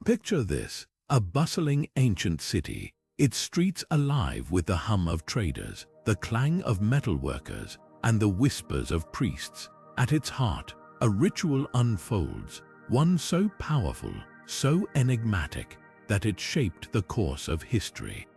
Picture this, a bustling ancient city, its streets alive with the hum of traders, the clang of metalworkers, and the whispers of priests. At its heart, a ritual unfolds, one so powerful, so enigmatic, that it shaped the course of history.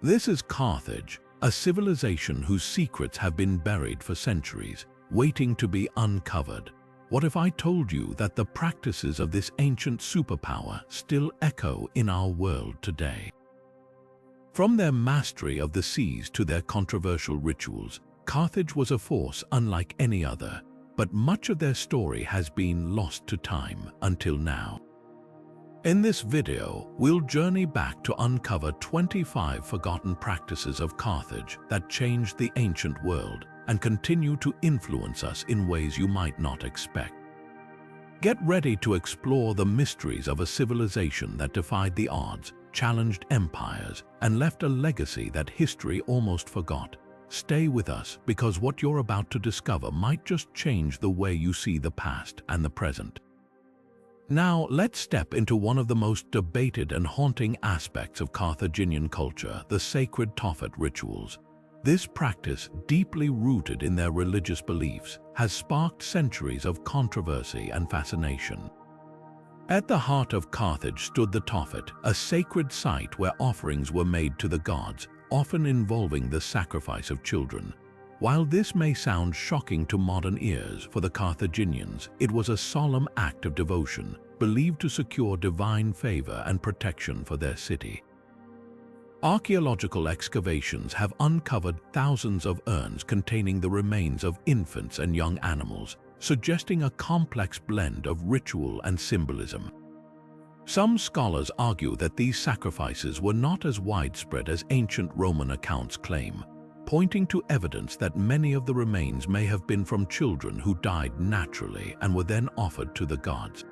This is Carthage, a civilization whose secrets have been buried for centuries, waiting to be uncovered. What if I told you that the practices of this ancient superpower still echo in our world today? From their mastery of the seas to their controversial rituals, Carthage was a force unlike any other, but much of their story has been lost to time until now. In this video, we'll journey back to uncover 25 forgotten practices of Carthage that changed the ancient world and continue to influence us in ways you might not expect. Get ready to explore the mysteries of a civilization that defied the odds, challenged empires, and left a legacy that history almost forgot. Stay with us because what you're about to discover might just change the way you see the past and the present. Now, let's step into one of the most debated and haunting aspects of Carthaginian culture, the Sacred Tophet rituals. This practice, deeply rooted in their religious beliefs, has sparked centuries of controversy and fascination. At the heart of Carthage stood the Tophet, a sacred site where offerings were made to the gods, often involving the sacrifice of children. While this may sound shocking to modern ears, for the Carthaginians, it was a solemn act of devotion, believed to secure divine favor and protection for their city. Archaeological excavations have uncovered thousands of urns containing the remains of infants and young animals, suggesting a complex blend of ritual and symbolism. Some scholars argue that these sacrifices were not as widespread as ancient Roman accounts claim, pointing to evidence that many of the remains may have been from children who died naturally and were then offered to the gods.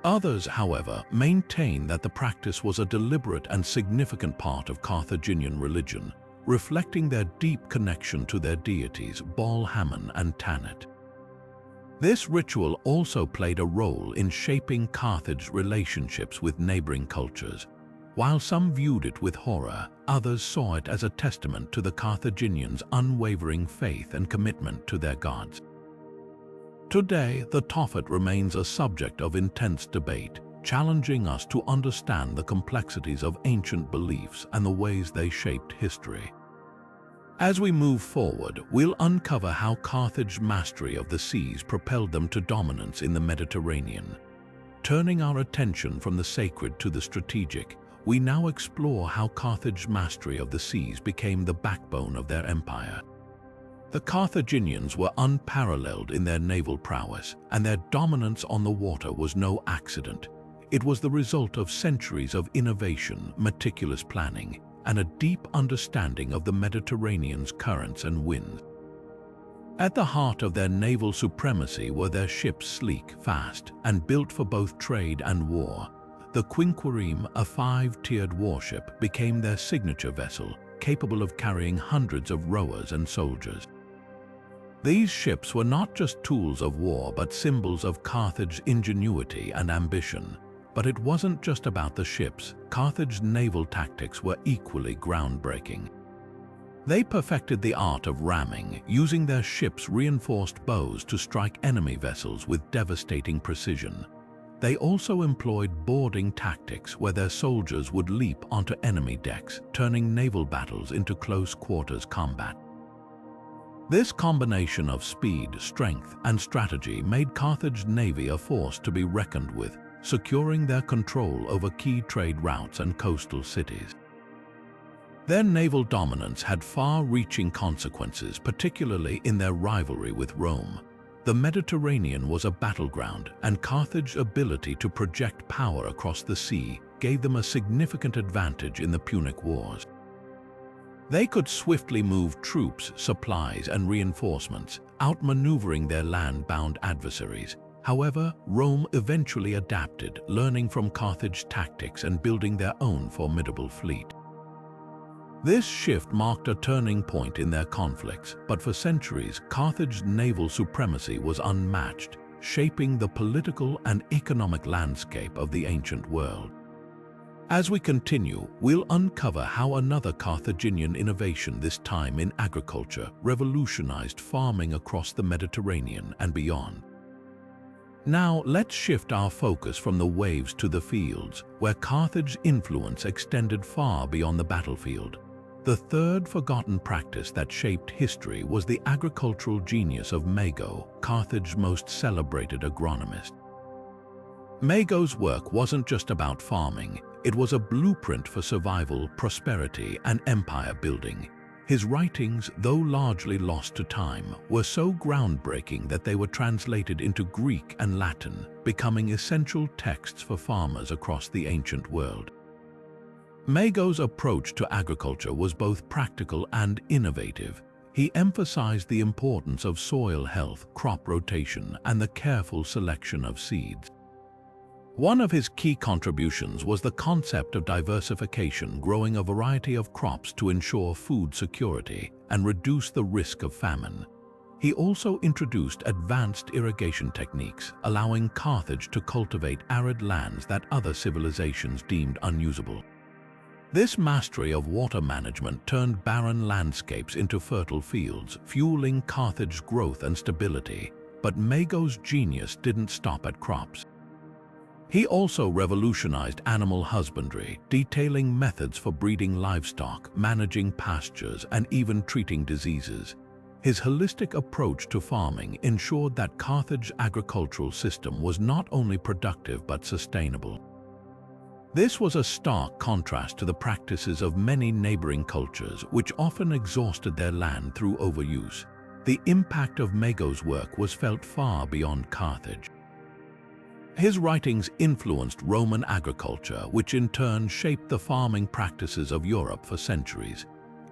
Others, however, maintain that the practice was a deliberate and significant part of Carthaginian religion, reflecting their deep connection to their deities Baal and Tanit. This ritual also played a role in shaping Carthage's relationships with neighboring cultures. While some viewed it with horror, others saw it as a testament to the Carthaginians' unwavering faith and commitment to their gods. Today, the Tophet remains a subject of intense debate, challenging us to understand the complexities of ancient beliefs and the ways they shaped history. As we move forward, we'll uncover how Carthage's mastery of the seas propelled them to dominance in the Mediterranean. Turning our attention from the sacred to the strategic, we now explore how Carthage's mastery of the seas became the backbone of their empire. The Carthaginians were unparalleled in their naval prowess, and their dominance on the water was no accident. It was the result of centuries of innovation, meticulous planning, and a deep understanding of the Mediterranean's currents and winds. At the heart of their naval supremacy were their ships, sleek, fast, and built for both trade and war. The quinquereme, a 5-tiered warship, became their signature vessel, capable of carrying hundreds of rowers and soldiers. These ships were not just tools of war but symbols of Carthage's ingenuity and ambition. But it wasn't just about the ships. Carthage's naval tactics were equally groundbreaking. They perfected the art of ramming, using their ships' reinforced bows to strike enemy vessels with devastating precision. They also employed boarding tactics where their soldiers would leap onto enemy decks, turning naval battles into close-quarters combat. This combination of speed, strength, and strategy made Carthage's navy a force to be reckoned with, securing their control over key trade routes and coastal cities. Their naval dominance had far-reaching consequences, particularly in their rivalry with Rome. The Mediterranean was a battleground, and Carthage's ability to project power across the sea gave them a significant advantage in the Punic Wars. They could swiftly move troops, supplies, and reinforcements, outmaneuvering their land-bound adversaries. However, Rome eventually adapted, learning from Carthage's tactics and building their own formidable fleet. This shift marked a turning point in their conflicts, but for centuries, Carthage's naval supremacy was unmatched. shaping the political and economic landscape of the ancient world. As we continue, we'll uncover how another Carthaginian innovation, this time in agriculture, revolutionized farming across the Mediterranean and beyond. Now, let's shift our focus from the waves to the fields, where Carthage's influence extended far beyond the battlefield. The third forgotten practice that shaped history was the agricultural genius of Mago, Carthage's most celebrated agronomist. Mago's work wasn't just about farming, it was a blueprint for survival, prosperity, and empire building. His writings, though largely lost to time, were so groundbreaking that they were translated into Greek and Latin, becoming essential texts for farmers across the ancient world. Mago's approach to agriculture was both practical and innovative. He emphasized the importance of soil health, crop rotation, and the careful selection of seeds. One of his key contributions was the concept of diversification, growing a variety of crops to ensure food security and reduce the risk of famine. He also introduced advanced irrigation techniques, allowing Carthage to cultivate arid lands that other civilizations deemed unusable. This mastery of water management turned barren landscapes into fertile fields, fueling Carthage's growth and stability. But Mago's genius didn't stop at crops. He also revolutionized animal husbandry, detailing methods for breeding livestock, managing pastures, and even treating diseases. His holistic approach to farming ensured that Carthage's agricultural system was not only productive but sustainable. This was a stark contrast to the practices of many neighboring cultures, which often exhausted their land through overuse. The impact of Mago's work was felt far beyond Carthage. His writings influenced Roman agriculture, which in turn shaped the farming practices of Europe for centuries.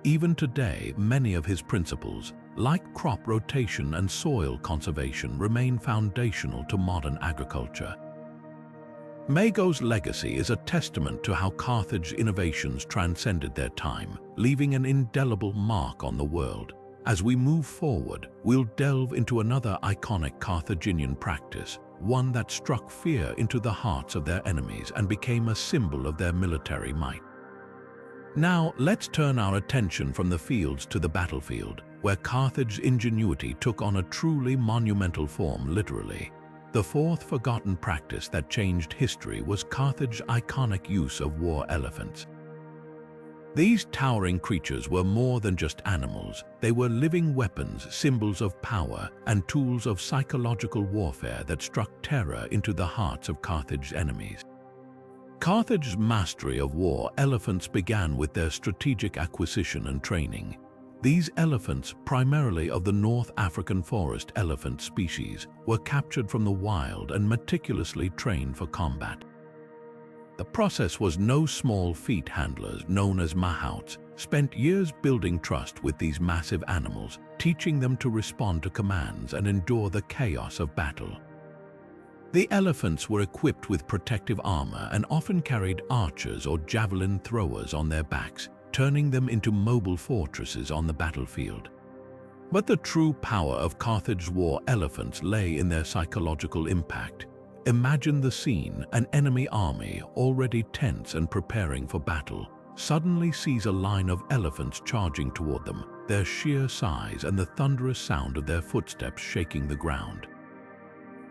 Even today, many of his principles, like crop rotation and soil conservation, remain foundational to modern agriculture. Mago's legacy is a testament to how Carthage's innovations transcended their time, leaving an indelible mark on the world. As we move forward, we'll delve into another iconic Carthaginian practice, one that struck fear into the hearts of their enemies and became a symbol of their military might. Now, let's turn our attention from the fields to the battlefield, where Carthage's ingenuity took on a truly monumental form, literally. The fourth forgotten practice that changed history was Carthage's iconic use of war elephants. These towering creatures were more than just animals. They were living weapons, symbols of power, and tools of psychological warfare that struck terror into the hearts of Carthage's enemies. Carthage's mastery of war elephants began with their strategic acquisition and training. These elephants, primarily of the North African forest elephant species, were captured from the wild and meticulously trained for combat. The process was no small feat. Handlers, known as mahouts, spent years building trust with these massive animals, teaching them to respond to commands and endure the chaos of battle. The elephants were equipped with protective armor and often carried archers or javelin throwers on their backs, turning them into mobile fortresses on the battlefield. But the true power of Carthage's war elephants lay in their psychological impact. Imagine the scene: an enemy army, already tense and preparing for battle, suddenly sees a line of elephants charging toward them, their sheer size and the thunderous sound of their footsteps shaking the ground.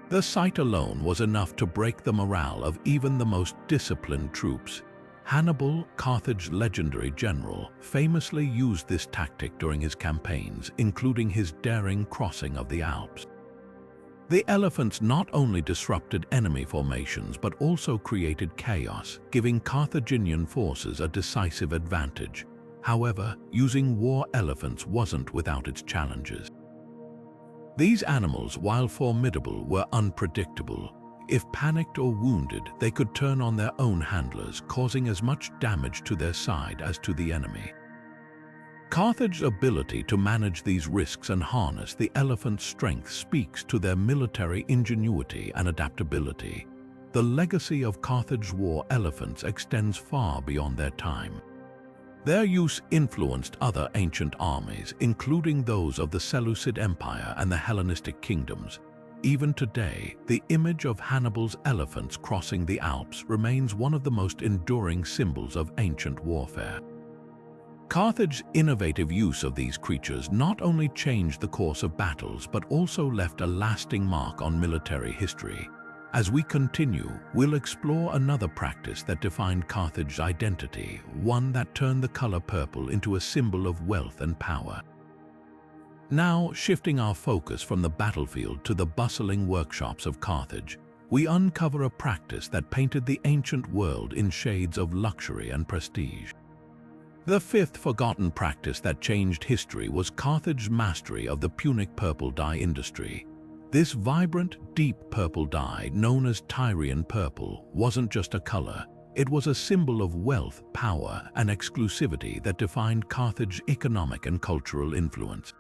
The sight alone was enough to break the morale of even the most disciplined troops. Hannibal, Carthage's legendary general, famously used this tactic during his campaigns, including his daring crossing of the Alps. The elephants not only disrupted enemy formations but also created chaos, giving Carthaginian forces a decisive advantage. However, using war elephants wasn't without its challenges. These animals, while formidable, were unpredictable. If panicked or wounded, they could turn on their own handlers, causing as much damage to their side as to the enemy. Carthage's ability to manage these risks and harness the elephant's strength speaks to their military ingenuity and adaptability. The legacy of Carthage's war elephants extends far beyond their time. Their use influenced other ancient armies, including those of the Seleucid Empire and the Hellenistic kingdoms. Even today, the image of Hannibal's elephants crossing the Alps remains one of the most enduring symbols of ancient warfare. Carthage's innovative use of these creatures not only changed the course of battles but also left a lasting mark on military history. As we continue, we'll explore another practice that defined Carthage's identity, one that turned the color purple into a symbol of wealth and power. Now, shifting our focus from the battlefield to the bustling workshops of Carthage, we uncover a practice that painted the ancient world in shades of luxury and prestige. The fifth forgotten practice that changed history was Carthage's mastery of the Punic purple dye industry. This vibrant, deep purple dye, known as Tyrian purple, wasn't just a color. It was a symbol of wealth, power, and exclusivity that defined Carthage's economic and cultural influence.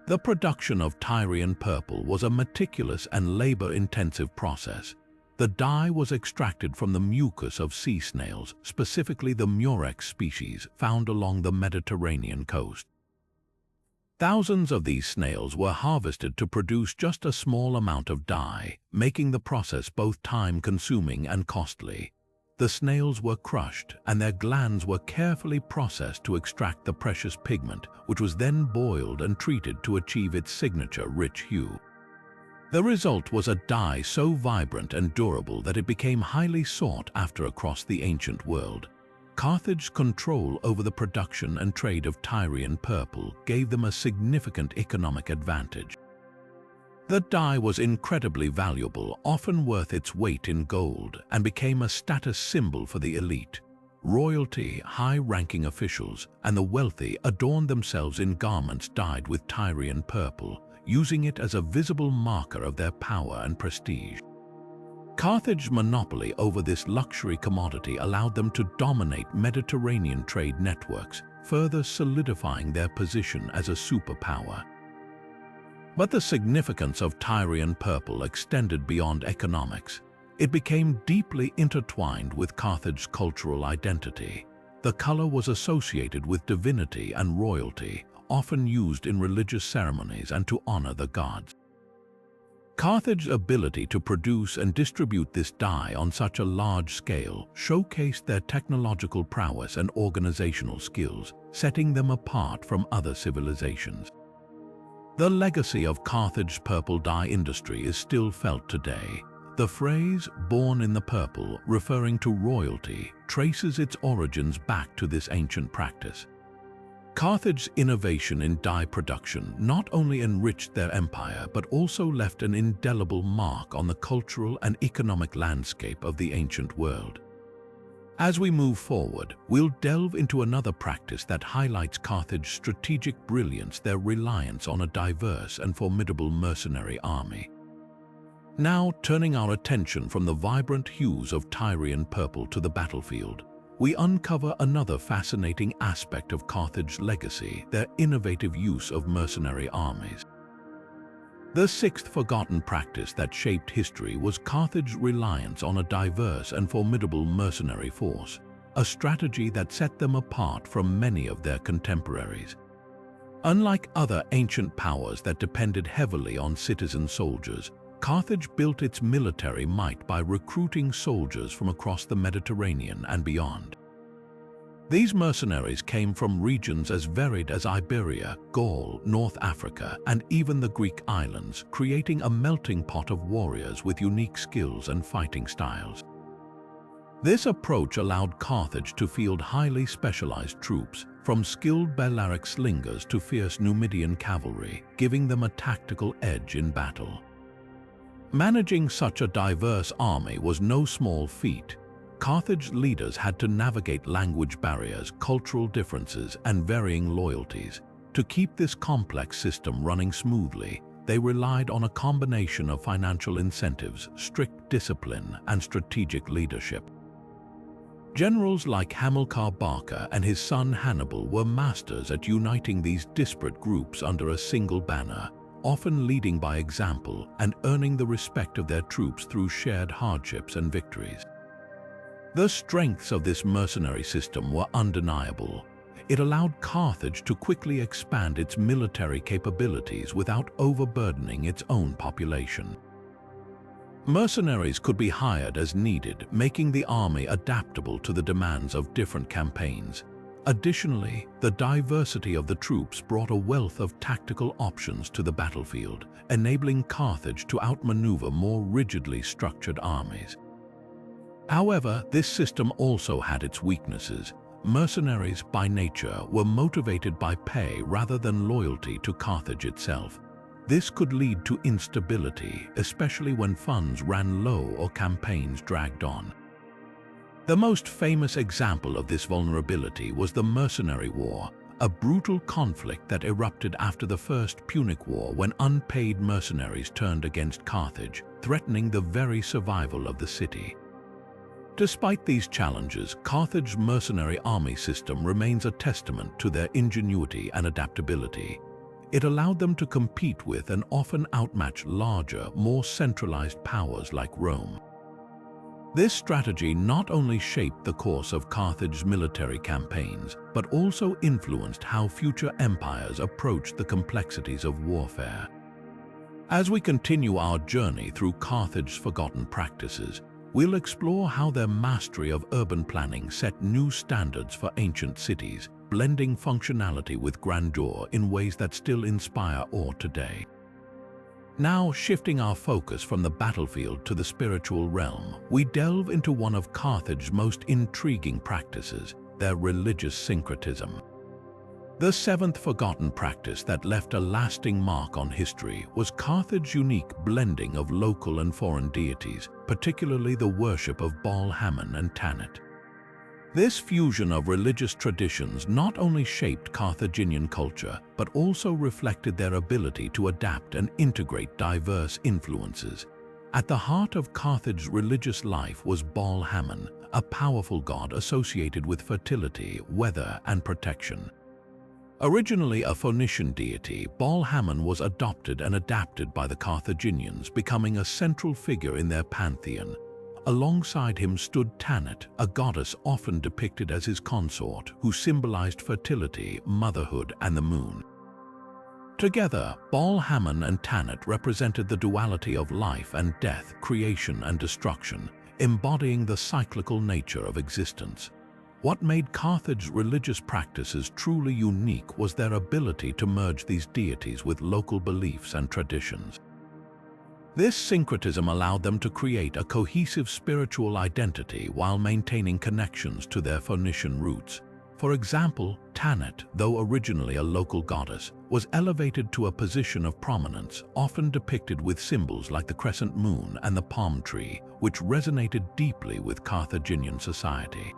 The production of Tyrian purple was a meticulous and labor-intensive process. The dye was extracted from the mucus of sea snails, specifically the murex species found along the Mediterranean coast. Thousands of these snails were harvested to produce just a small amount of dye, making the process both time-consuming and costly. The snails were crushed, and their glands were carefully processed to extract the precious pigment, which was then boiled and treated to achieve its signature rich hue. The result was a dye so vibrant and durable that it became highly sought after across the ancient world. Carthage's control over the production and trade of Tyrian purple gave them a significant economic advantage. The dye was incredibly valuable, often worth its weight in gold, and became a status symbol for the elite. Royalty, high-ranking officials, and the wealthy adorned themselves in garments dyed with Tyrian purple, using it as a visible marker of their power and prestige. Carthage's monopoly over this luxury commodity allowed them to dominate Mediterranean trade networks, further solidifying their position as a superpower. But the significance of Tyrian purple extended beyond economics. It became deeply intertwined with Carthage's cultural identity. The color was associated with divinity and royalty, often used in religious ceremonies and to honor the gods. Carthage's ability to produce and distribute this dye on such a large scale showcased their technological prowess and organizational skills, setting them apart from other civilizations. The legacy of Carthage's purple dye industry is still felt today. The phrase, "born in the purple," referring to royalty, traces its origins back to this ancient practice. Carthage's innovation in dye production not only enriched their empire but also left an indelible mark on the cultural and economic landscape of the ancient world. As we move forward, we'll delve into another practice that highlights Carthage's strategic brilliance, their reliance on a diverse and formidable mercenary army. Now, turning our attention from the vibrant hues of Tyrian purple to the battlefield, we uncover another fascinating aspect of Carthage's legacy, their innovative use of mercenary armies. The sixth forgotten practice that shaped history was Carthage's reliance on a diverse and formidable mercenary force, a strategy that set them apart from many of their contemporaries. Unlike other ancient powers that depended heavily on citizen soldiers, Carthage built its military might by recruiting soldiers from across the Mediterranean and beyond. These mercenaries came from regions as varied as Iberia, Gaul, North Africa, and even the Greek islands, creating a melting pot of warriors with unique skills and fighting styles. This approach allowed Carthage to field highly specialized troops, from skilled Balearic slingers to fierce Numidian cavalry, giving them a tactical edge in battle. Managing such a diverse army was no small feat. Carthage leaders had to navigate language barriers, cultural differences, and varying loyalties. To keep this complex system running smoothly, they relied on a combination of financial incentives, strict discipline, and strategic leadership. Generals like Hamilcar Barca and his son Hannibal were masters at uniting these disparate groups under a single banner, often leading by example and earning the respect of their troops through shared hardships and victories. The strengths of this mercenary system were undeniable. It allowed Carthage to quickly expand its military capabilities without overburdening its own population. Mercenaries could be hired as needed, making the army adaptable to the demands of different campaigns. Additionally, the diversity of the troops brought a wealth of tactical options to the battlefield, enabling Carthage to outmaneuver more rigidly structured armies. However, this system also had its weaknesses. Mercenaries, by nature, were motivated by pay rather than loyalty to Carthage itself. This could lead to instability, especially when funds ran low or campaigns dragged on. The most famous example of this vulnerability was the Mercenary War, a brutal conflict that erupted after the First Punic War when unpaid mercenaries turned against Carthage, threatening the very survival of the city. Despite these challenges, Carthage's mercenary army system remains a testament to their ingenuity and adaptability. It allowed them to compete with and often outmatch larger, more centralized powers like Rome. This strategy not only shaped the course of Carthage's military campaigns, but also influenced how future empires approached the complexities of warfare. As we continue our journey through Carthage's forgotten practices, we'll explore how their mastery of urban planning set new standards for ancient cities, blending functionality with grandeur in ways that still inspire awe today. Now, shifting our focus from the battlefield to the spiritual realm, we delve into one of Carthage's most intriguing practices, their religious syncretism. The seventh forgotten practice that left a lasting mark on history was Carthage's unique blending of local and foreign deities, particularly the worship of Baal and Tanit. This fusion of religious traditions not only shaped Carthaginian culture, but also reflected their ability to adapt and integrate diverse influences. At the heart of Carthage's religious life was Baal, a powerful god associated with fertility, weather, and protection. Originally a Phoenician deity, Baal was adopted and adapted by the Carthaginians, becoming a central figure in their pantheon. Alongside him stood Tanit, a goddess often depicted as his consort, who symbolized fertility, motherhood, and the moon. Together, Baal and Tanit represented the duality of life and death, creation and destruction, embodying the cyclical nature of existence. What made Carthage's religious practices truly unique was their ability to merge these deities with local beliefs and traditions. This syncretism allowed them to create a cohesive spiritual identity while maintaining connections to their Phoenician roots. For example, Tanit, though originally a local goddess, was elevated to a position of prominence, often depicted with symbols like the crescent moon and the palm tree, which resonated deeply with Carthaginian society.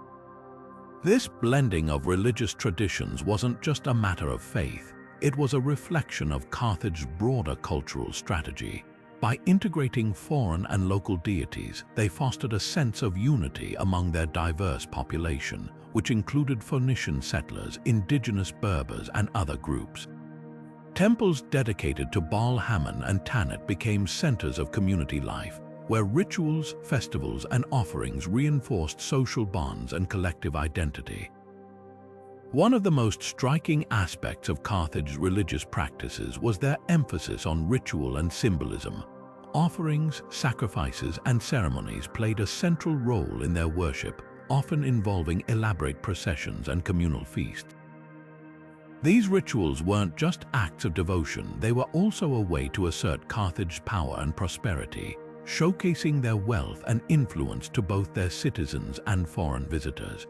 This blending of religious traditions wasn't just a matter of faith, it was a reflection of Carthage's broader cultural strategy. By integrating foreign and local deities, they fostered a sense of unity among their diverse population, which included Phoenician settlers, indigenous Berbers, and other groups. Temples dedicated to Baal and Tanit became centers of community life, where rituals, festivals, and offerings reinforced social bonds and collective identity. One of the most striking aspects of Carthage's religious practices was their emphasis on ritual and symbolism. Offerings, sacrifices, and ceremonies played a central role in their worship, often involving elaborate processions and communal feasts. These rituals weren't just acts of devotion, they were also a way to assert Carthage's power and prosperity, showcasing their wealth and influence to both their citizens and foreign visitors.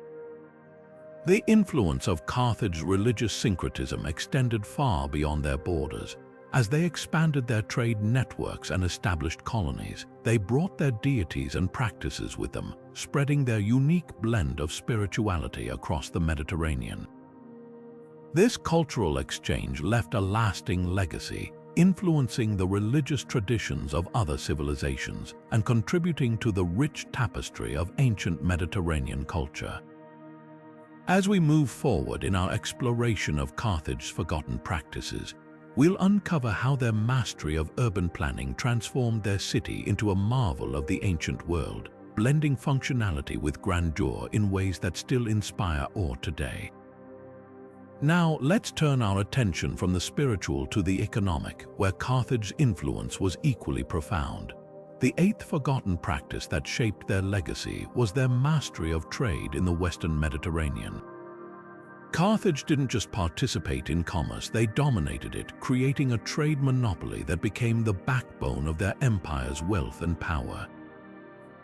The influence of Carthage's religious syncretism extended far beyond their borders. As they expanded their trade networks and established colonies, they brought their deities and practices with them, spreading their unique blend of spirituality across the Mediterranean. This cultural exchange left a lasting legacy, influencing the religious traditions of other civilizations and contributing to the rich tapestry of ancient Mediterranean culture. As we move forward in our exploration of Carthage's forgotten practices, we'll uncover how their mastery of urban planning transformed their city into a marvel of the ancient world, blending functionality with grandeur in ways that still inspire awe today. Now, let's turn our attention from the spiritual to the economic, where Carthage's influence was equally profound. The eighth forgotten practice that shaped their legacy was their mastery of trade in the Western Mediterranean. Carthage didn't just participate in commerce, they dominated it, creating a trade monopoly that became the backbone of their empire's wealth and power.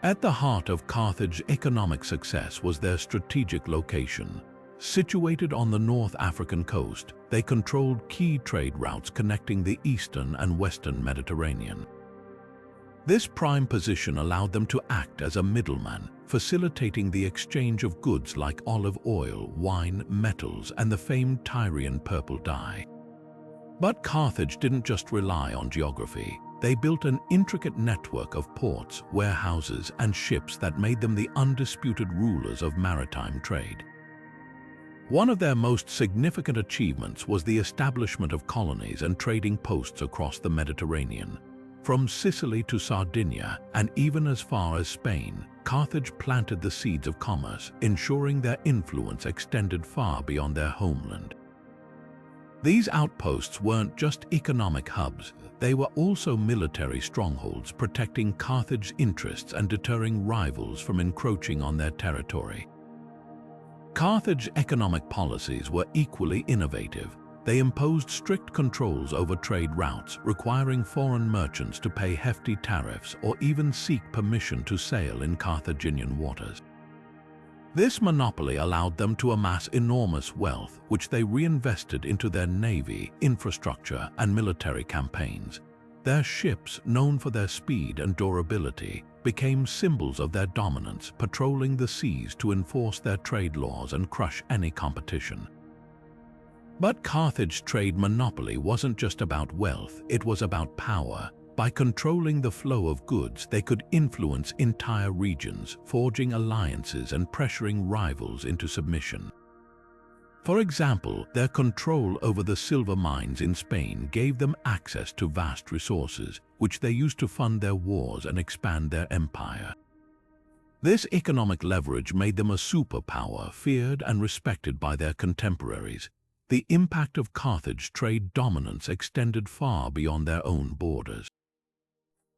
At the heart of Carthage's economic success was their strategic location. Situated on the North African coast, they controlled key trade routes connecting the eastern and western Mediterranean. This prime position allowed them to act as a middleman, facilitating the exchange of goods like olive oil, wine, metals, and the famed Tyrian purple dye. But Carthage didn't just rely on geography. They built an intricate network of ports, warehouses, and ships that made them the undisputed rulers of maritime trade. One of their most significant achievements was the establishment of colonies and trading posts across the Mediterranean. From Sicily to Sardinia, and even as far as Spain, Carthage planted the seeds of commerce, ensuring their influence extended far beyond their homeland. These outposts weren't just economic hubs, they were also military strongholds, protecting Carthage's interests and deterring rivals from encroaching on their territory. Carthage's economic policies were equally innovative. They imposed strict controls over trade routes, requiring foreign merchants to pay hefty tariffs or even seek permission to sail in Carthaginian waters. This monopoly allowed them to amass enormous wealth, which they reinvested into their navy, infrastructure, and military campaigns. Their ships, known for their speed and durability, became symbols of their dominance, patrolling the seas to enforce their trade laws and crush any competition. But Carthage's trade monopoly wasn't just about wealth, it was about power. By controlling the flow of goods, they could influence entire regions, forging alliances and pressuring rivals into submission. For example, their control over the silver mines in Spain gave them access to vast resources, which they used to fund their wars and expand their empire. This economic leverage made them a superpower, feared and respected by their contemporaries. The impact of Carthage's trade dominance extended far beyond their own borders.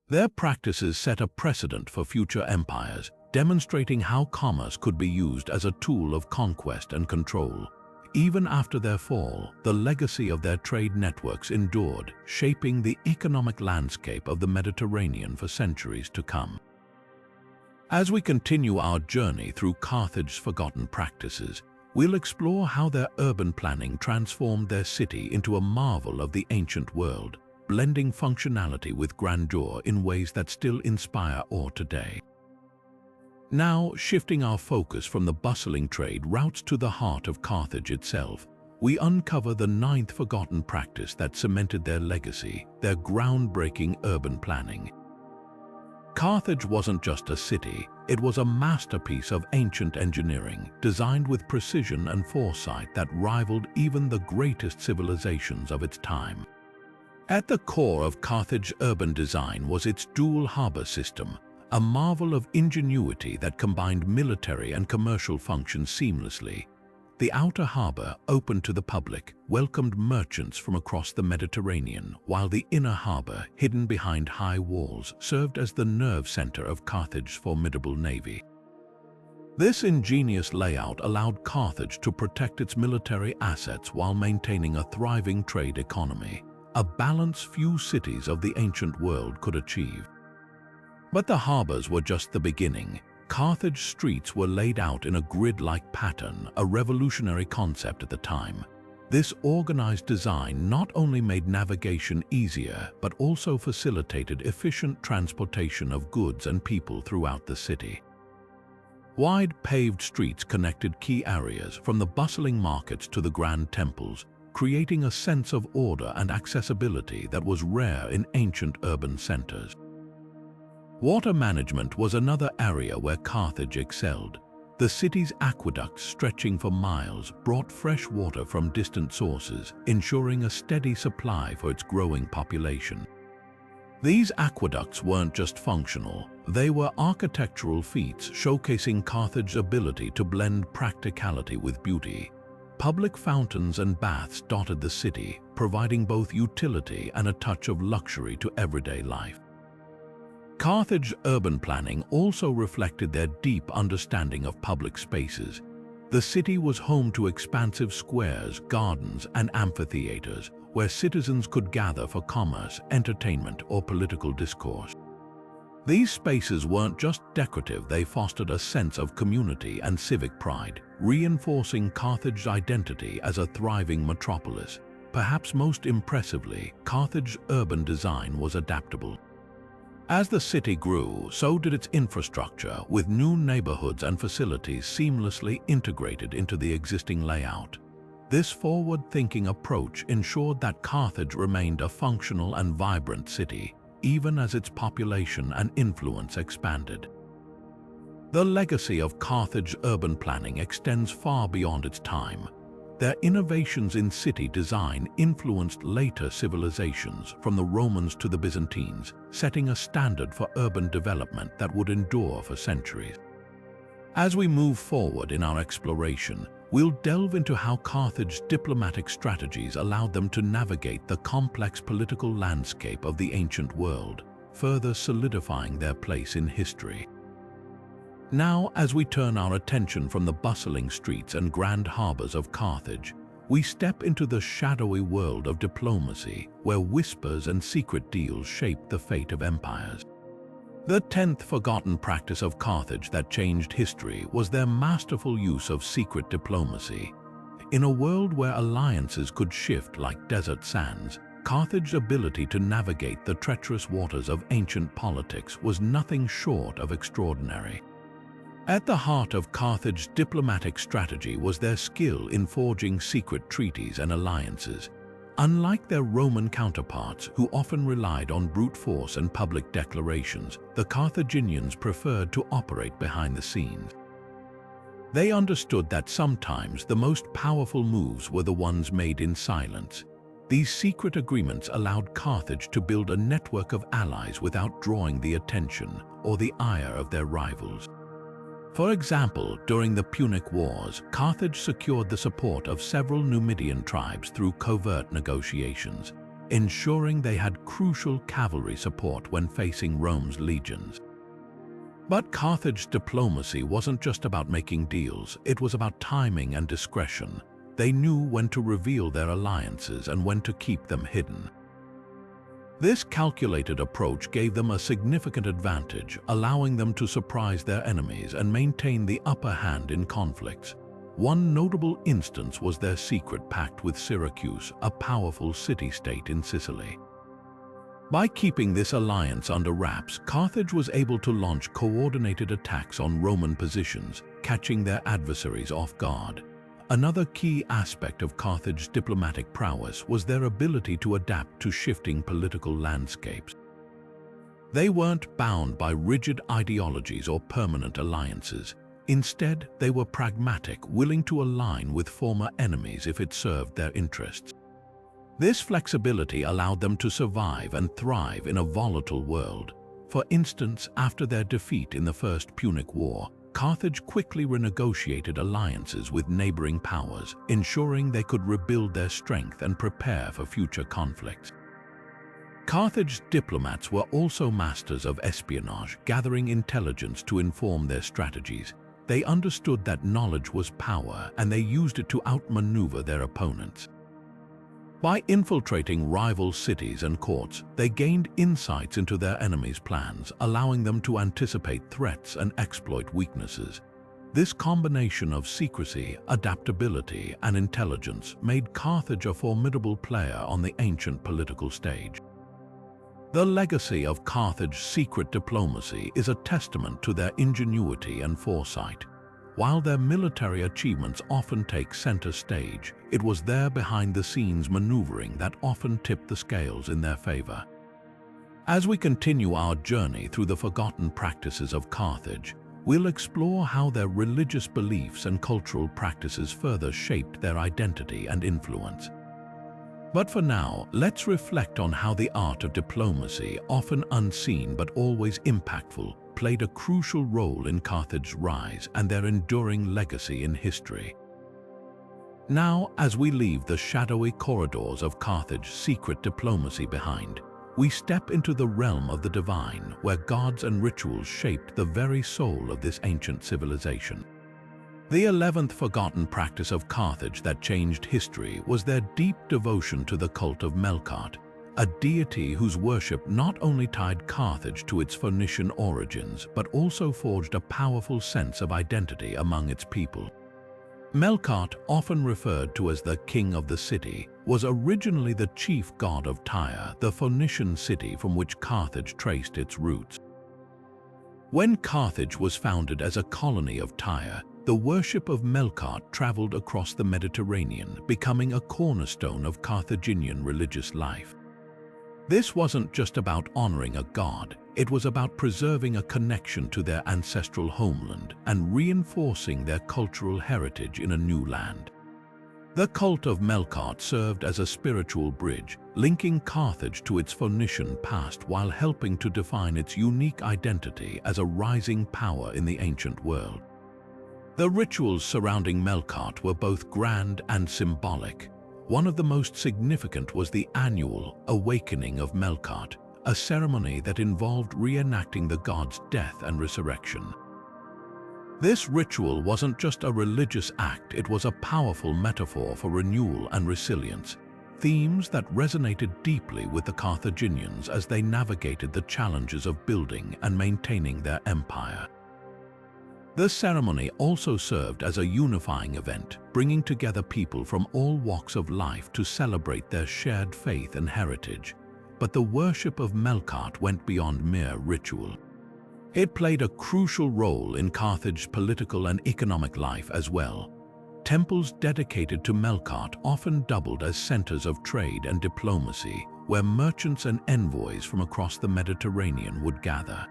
Their practices set a precedent for future empires, demonstrating how commerce could be used as a tool of conquest and control. Even after their fall, the legacy of their trade networks endured, shaping the economic landscape of the Mediterranean for centuries to come. As we continue our journey through Carthage's forgotten practices, we'll explore how their urban planning transformed their city into a marvel of the ancient world, blending functionality with grandeur in ways that still inspire awe today. Now, shifting our focus from the bustling trade routes to the heart of Carthage itself, we uncover the ninth forgotten practice that cemented their legacy, their groundbreaking urban planning. Carthage wasn't just a city, it was a masterpiece of ancient engineering, designed with precision and foresight that rivaled even the greatest civilizations of its time. At the core of Carthage's urban design was its dual harbor system, a marvel of ingenuity that combined military and commercial functions seamlessly. The outer harbor, open to the public, welcomed merchants from across the Mediterranean, while the inner harbor, hidden behind high walls, served as the nerve center of Carthage's formidable navy. This ingenious layout allowed Carthage to protect its military assets while maintaining a thriving trade economy, a balance few cities of the ancient world could achieve. But the harbors were just the beginning. Carthage streets were laid out in a grid-like pattern, a revolutionary concept at the time. This organized design not only made navigation easier, but also facilitated efficient transportation of goods and people throughout the city. Wide paved streets connected key areas, from the bustling markets to the grand temples, creating a sense of order and accessibility that was rare in ancient urban centers. Water management was another area where Carthage excelled. The city's aqueducts, stretching for miles, brought fresh water from distant sources, ensuring a steady supply for its growing population. These aqueducts weren't just functional, they were architectural feats showcasing Carthage's ability to blend practicality with beauty. Public fountains and baths dotted the city, providing both utility and a touch of luxury to everyday life. Carthage's urban planning also reflected their deep understanding of public spaces. The city was home to expansive squares, gardens, and amphitheaters, where citizens could gather for commerce, entertainment, or political discourse. These spaces weren't just decorative, they fostered a sense of community and civic pride, reinforcing Carthage's identity as a thriving metropolis. Perhaps most impressively, Carthage's urban design was adaptable. As the city grew, so did its infrastructure, with new neighborhoods and facilities seamlessly integrated into the existing layout. This forward-thinking approach ensured that Carthage remained a functional and vibrant city, even as its population and influence expanded. The legacy of Carthage's urban planning extends far beyond its time. Their innovations in city design influenced later civilizations, from the Romans to the Byzantines, setting a standard for urban development that would endure for centuries. As we move forward in our exploration, we'll delve into how Carthage's diplomatic strategies allowed them to navigate the complex political landscape of the ancient world, further solidifying their place in history. Now, as we turn our attention from the bustling streets and grand harbors of Carthage, we step into the shadowy world of diplomacy, where whispers and secret deals shaped the fate of empires. The 10th forgotten practice of Carthage that changed history was their masterful use of secret diplomacy. In a world where alliances could shift like desert sands, Carthage's ability to navigate the treacherous waters of ancient politics was nothing short of extraordinary. At the heart of Carthage's diplomatic strategy was their skill in forging secret treaties and alliances. Unlike their Roman counterparts, who often relied on brute force and public declarations, the Carthaginians preferred to operate behind the scenes. They understood that sometimes the most powerful moves were the ones made in silence. These secret agreements allowed Carthage to build a network of allies without drawing the attention or the ire of their rivals. For example, during the Punic Wars, Carthage secured the support of several Numidian tribes through covert negotiations, ensuring they had crucial cavalry support when facing Rome's legions. But Carthage's diplomacy wasn't just about making deals, it was about timing and discretion. They knew when to reveal their alliances and when to keep them hidden. This calculated approach gave them a significant advantage, allowing them to surprise their enemies and maintain the upper hand in conflicts. One notable instance was their secret pact with Syracuse, a powerful city-state in Sicily. By keeping this alliance under wraps, Carthage was able to launch coordinated attacks on Roman positions, catching their adversaries off guard. Another key aspect of Carthage's diplomatic prowess was their ability to adapt to shifting political landscapes. They weren't bound by rigid ideologies or permanent alliances. Instead, they were pragmatic, willing to align with former enemies if it served their interests. This flexibility allowed them to survive and thrive in a volatile world. For instance, after their defeat in the First Punic War, Carthage quickly renegotiated alliances with neighboring powers, ensuring they could rebuild their strength and prepare for future conflicts. Carthage's diplomats were also masters of espionage, gathering intelligence to inform their strategies. They understood that knowledge was power, and they used it to outmaneuver their opponents. By infiltrating rival cities and courts, they gained insights into their enemies' plans, allowing them to anticipate threats and exploit weaknesses. This combination of secrecy, adaptability, and intelligence made Carthage a formidable player on the ancient political stage. The legacy of Carthage's secret diplomacy is a testament to their ingenuity and foresight. While their military achievements often take center stage, it was their behind-the-scenes maneuvering that often tipped the scales in their favor. As we continue our journey through the forgotten practices of Carthage, we'll explore how their religious beliefs and cultural practices further shaped their identity and influence. But for now, let's reflect on how the art of diplomacy, often unseen but always impactful, played a crucial role in Carthage's rise and their enduring legacy in history. Now, as we leave the shadowy corridors of Carthage's secret diplomacy behind, we step into the realm of the divine, where gods and rituals shaped the very soul of this ancient civilization. The 11th forgotten practice of Carthage that changed history was their deep devotion to the cult of Melqart, a deity whose worship not only tied Carthage to its Phoenician origins, but also forged a powerful sense of identity among its people. Melqart, often referred to as the king of the city, was originally the chief god of Tyre, the Phoenician city from which Carthage traced its roots. When Carthage was founded as a colony of Tyre, the worship of Melqart traveled across the Mediterranean, becoming a cornerstone of Carthaginian religious life. This wasn't just about honoring a god, it was about preserving a connection to their ancestral homeland and reinforcing their cultural heritage in a new land. The cult of Melqart served as a spiritual bridge, linking Carthage to its Phoenician past while helping to define its unique identity as a rising power in the ancient world. The rituals surrounding Melqart were both grand and symbolic. One of the most significant was the annual Awakening of Melqart, a ceremony that involved reenacting the god's death and resurrection. This ritual wasn't just a religious act, it was a powerful metaphor for renewal and resilience, themes that resonated deeply with the Carthaginians as they navigated the challenges of building and maintaining their empire. The ceremony also served as a unifying event, bringing together people from all walks of life to celebrate their shared faith and heritage. But the worship of Melqart went beyond mere ritual. It played a crucial role in Carthage's political and economic life as well. Temples dedicated to Melqart often doubled as centers of trade and diplomacy, where merchants and envoys from across the Mediterranean would gather.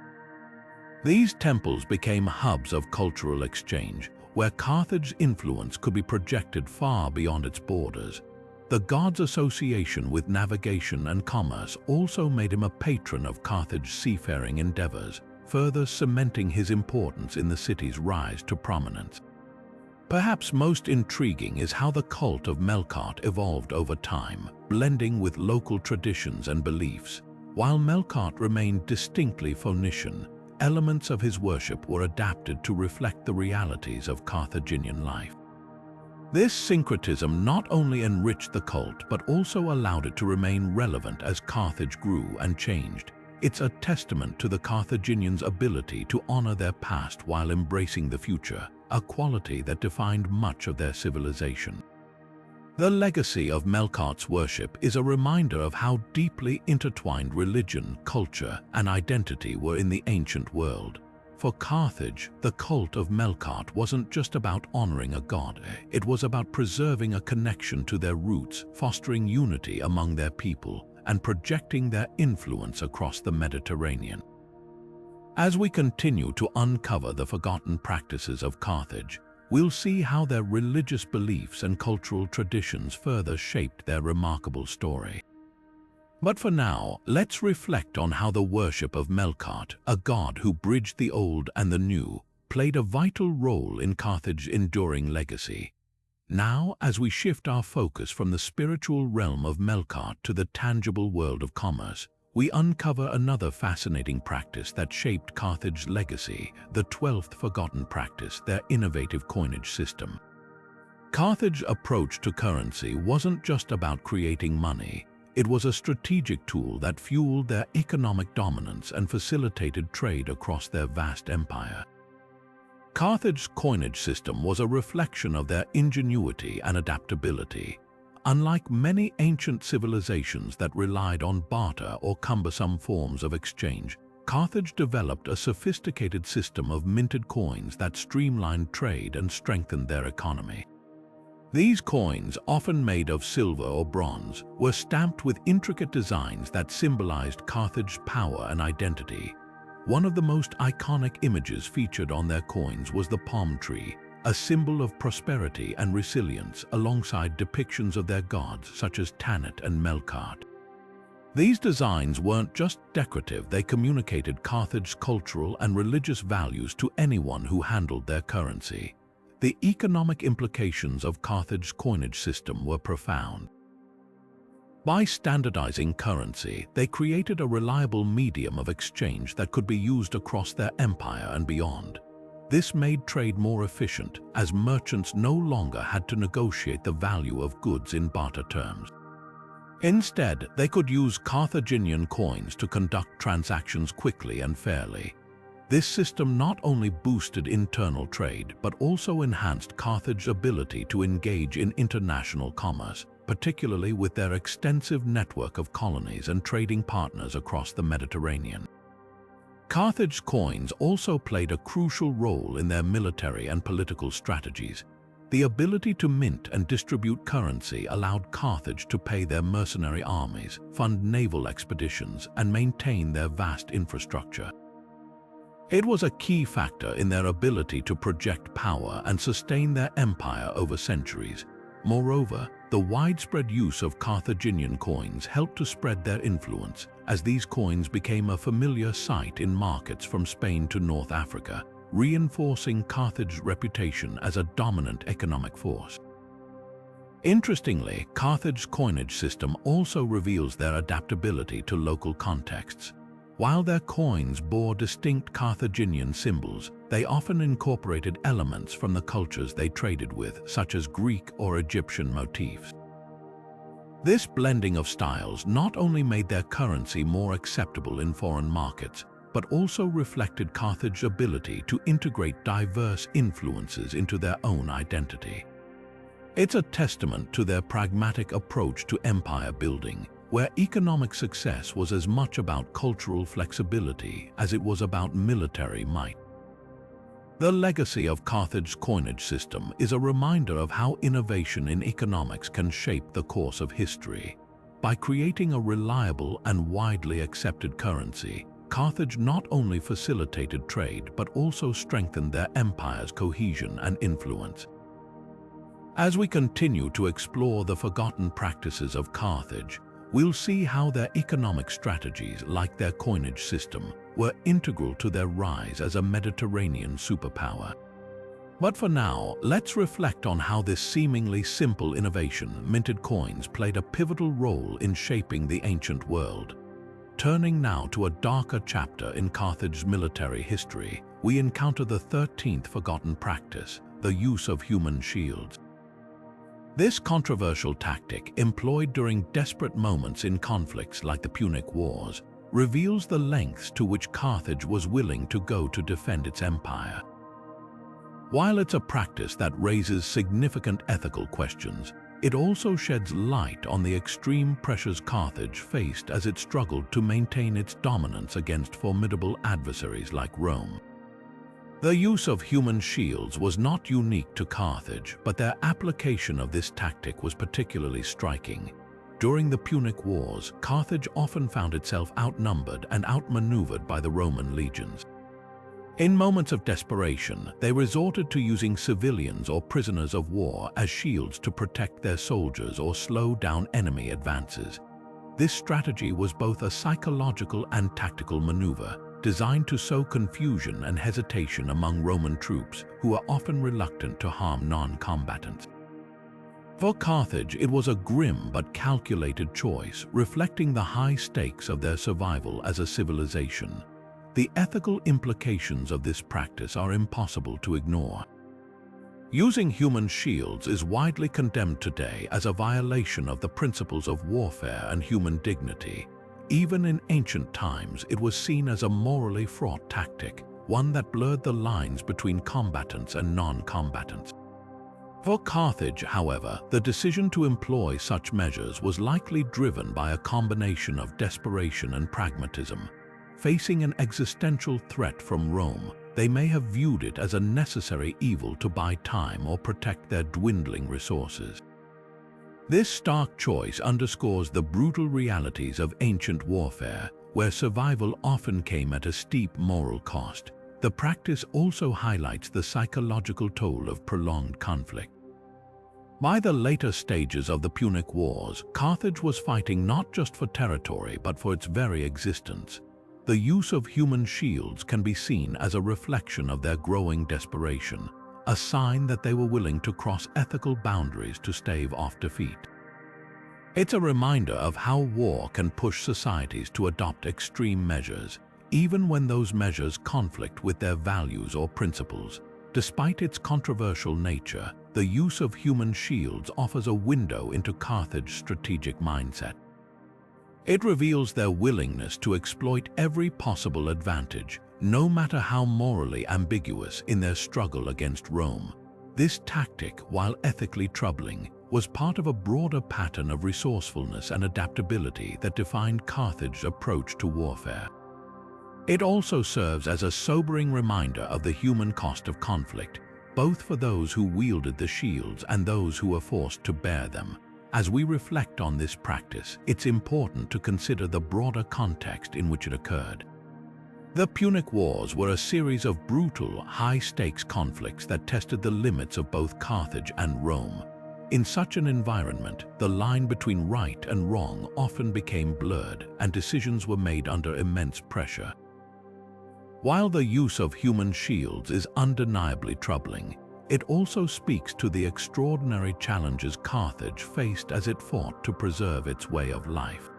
These temples became hubs of cultural exchange, where Carthage's influence could be projected far beyond its borders. The god's association with navigation and commerce also made him a patron of Carthage's seafaring endeavors, further cementing his importance in the city's rise to prominence. Perhaps most intriguing is how the cult of Melqart evolved over time, blending with local traditions and beliefs. While Melqart remained distinctly Phoenician, elements of his worship were adapted to reflect the realities of Carthaginian life. This syncretism not only enriched the cult but also allowed it to remain relevant as Carthage grew and changed. It's a testament to the Carthaginians' ability to honor their past while embracing the future, a quality that defined much of their civilization. The legacy of Melqart's worship is a reminder of how deeply intertwined religion, culture, and identity were in the ancient world. For Carthage, the cult of Melqart wasn't just about honoring a god, it was about preserving a connection to their roots, fostering unity among their people, and projecting their influence across the Mediterranean. As we continue to uncover the forgotten practices of Carthage, we'll see how their religious beliefs and cultural traditions further shaped their remarkable story. But for now, let's reflect on how the worship of Melqart, a god who bridged the old and the new, played a vital role in Carthage's enduring legacy. Now, as we shift our focus from the spiritual realm of Melqart to the tangible world of commerce, we uncover another fascinating practice that shaped Carthage's legacy, the 12th forgotten practice, their innovative coinage system. Carthage's approach to currency wasn't just about creating money, it was a strategic tool that fueled their economic dominance and facilitated trade across their vast empire. Carthage's coinage system was a reflection of their ingenuity and adaptability. Unlike many ancient civilizations that relied on barter or cumbersome forms of exchange, Carthage developed a sophisticated system of minted coins that streamlined trade and strengthened their economy. These coins, often made of silver or bronze, were stamped with intricate designs that symbolized Carthage's power and identity. One of the most iconic images featured on their coins was the palm tree, a symbol of prosperity and resilience, alongside depictions of their gods such as Tanit and Melqart. These designs weren't just decorative, they communicated Carthage's cultural and religious values to anyone who handled their currency. The economic implications of Carthage's coinage system were profound. By standardizing currency, they created a reliable medium of exchange that could be used across their empire and beyond. This made trade more efficient, as merchants no longer had to negotiate the value of goods in barter terms. Instead, they could use Carthaginian coins to conduct transactions quickly and fairly. This system not only boosted internal trade, but also enhanced Carthage's ability to engage in international commerce, particularly with their extensive network of colonies and trading partners across the Mediterranean. Carthage's coins also played a crucial role in their military and political strategies. The ability to mint and distribute currency allowed Carthage to pay their mercenary armies, fund naval expeditions, and maintain their vast infrastructure. It was a key factor in their ability to project power and sustain their empire over centuries. Moreover, the widespread use of Carthaginian coins helped to spread their influence, as these coins became a familiar sight in markets from Spain to North Africa, reinforcing Carthage's reputation as a dominant economic force. Interestingly, Carthage's coinage system also reveals their adaptability to local contexts. While their coins bore distinct Carthaginian symbols, they often incorporated elements from the cultures they traded with, such as Greek or Egyptian motifs. This blending of styles not only made their currency more acceptable in foreign markets, but also reflected Carthage's ability to integrate diverse influences into their own identity. It's a testament to their pragmatic approach to empire building, where economic success was as much about cultural flexibility as it was about military might. The legacy of Carthage's coinage system is a reminder of how innovation in economics can shape the course of history. By creating a reliable and widely accepted currency, Carthage not only facilitated trade but also strengthened their empire's cohesion and influence. As we continue to explore the forgotten practices of Carthage, we'll see how their economic strategies, like their coinage system, were integral to their rise as a Mediterranean superpower. But for now, let's reflect on how this seemingly simple innovation, minted coins, played a pivotal role in shaping the ancient world. Turning now to a darker chapter in Carthage's military history, we encounter the 13th forgotten practice, the use of human shields. This controversial tactic, employed during desperate moments in conflicts like the Punic Wars, reveals the lengths to which Carthage was willing to go to defend its empire. While it's a practice that raises significant ethical questions, it also sheds light on the extreme pressures Carthage faced as it struggled to maintain its dominance against formidable adversaries like Rome. The use of human shields was not unique to Carthage, but their application of this tactic was particularly striking. During the Punic Wars, Carthage often found itself outnumbered and outmaneuvered by the Roman legions. In moments of desperation, they resorted to using civilians or prisoners of war as shields to protect their soldiers or slow down enemy advances. This strategy was both a psychological and tactical maneuver, designed to sow confusion and hesitation among Roman troops who are often reluctant to harm non-combatants. For Carthage, it was a grim but calculated choice, reflecting the high stakes of their survival as a civilization. The ethical implications of this practice are impossible to ignore. Using human shields is widely condemned today as a violation of the principles of warfare and human dignity. Even in ancient times, it was seen as a morally fraught tactic, one that blurred the lines between combatants and non-combatants. For Carthage, however, the decision to employ such measures was likely driven by a combination of desperation and pragmatism. Facing an existential threat from Rome, they may have viewed it as a necessary evil to buy time or protect their dwindling resources. This stark choice underscores the brutal realities of ancient warfare, where survival often came at a steep moral cost. The practice also highlights the psychological toll of prolonged conflict. By the later stages of the Punic Wars, Carthage was fighting not just for territory but for its very existence. The use of human shields can be seen as a reflection of their growing desperation, a sign that they were willing to cross ethical boundaries to stave off defeat. It's a reminder of how war can push societies to adopt extreme measures, even when those measures conflict with their values or principles. Despite its controversial nature, the use of human shields offers a window into Carthage's strategic mindset. It reveals their willingness to exploit every possible advantage, no matter how morally ambiguous, in their struggle against Rome. This tactic, while ethically troubling, was part of a broader pattern of resourcefulness and adaptability that defined Carthage's approach to warfare. It also serves as a sobering reminder of the human cost of conflict, both for those who wielded the shields and those who were forced to bear them. As we reflect on this practice, it's important to consider the broader context in which it occurred. The Punic Wars were a series of brutal, high-stakes conflicts that tested the limits of both Carthage and Rome. In such an environment, the line between right and wrong often became blurred, and decisions were made under immense pressure. While the use of human shields is undeniably troubling, it also speaks to the extraordinary challenges Carthage faced as it fought to preserve its way of life.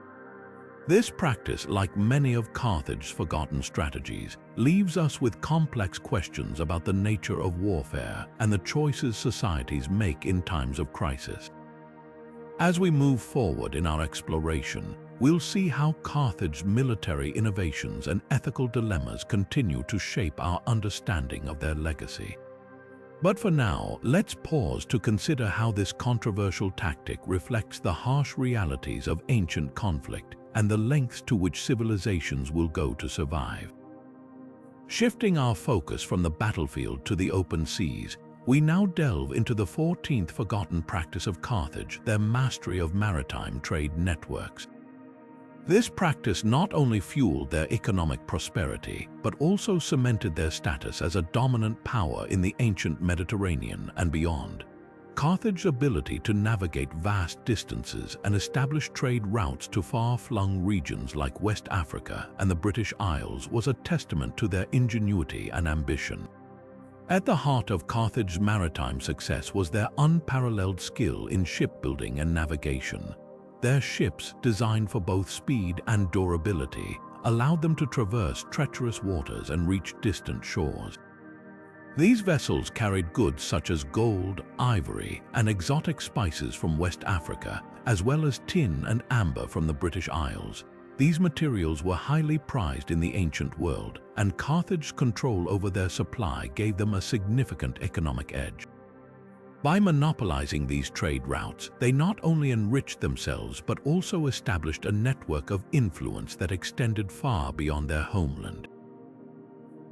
This practice, like many of Carthage's forgotten strategies, leaves us with complex questions about the nature of warfare and the choices societies make in times of crisis. As we move forward in our exploration, we'll see how Carthage's military innovations and ethical dilemmas continue to shape our understanding of their legacy. But for now, let's pause to consider how this controversial tactic reflects the harsh realities of ancient conflict and the lengths to which civilizations will go to survive. Shifting our focus from the battlefield to the open seas, we now delve into the 14th forgotten practice of Carthage, their mastery of maritime trade networks. This practice not only fueled their economic prosperity, but also cemented their status as a dominant power in the ancient Mediterranean and beyond. Carthage's ability to navigate vast distances and establish trade routes to far-flung regions like West Africa and the British Isles was a testament to their ingenuity and ambition. At the heart of Carthage's maritime success was their unparalleled skill in shipbuilding and navigation. Their ships, designed for both speed and durability, allowed them to traverse treacherous waters and reach distant shores. These vessels carried goods such as gold, ivory, and exotic spices from West Africa, as well as tin and amber from the British Isles. These materials were highly prized in the ancient world, and Carthage's control over their supply gave them a significant economic edge. By monopolizing these trade routes, they not only enriched themselves but also established a network of influence that extended far beyond their homeland.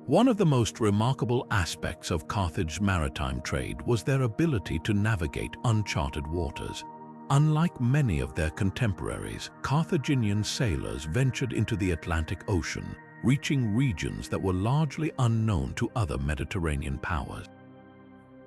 One of the most remarkable aspects of Carthage's maritime trade was their ability to navigate uncharted waters. Unlike many of their contemporaries, Carthaginian sailors ventured into the Atlantic Ocean, reaching regions that were largely unknown to other Mediterranean powers.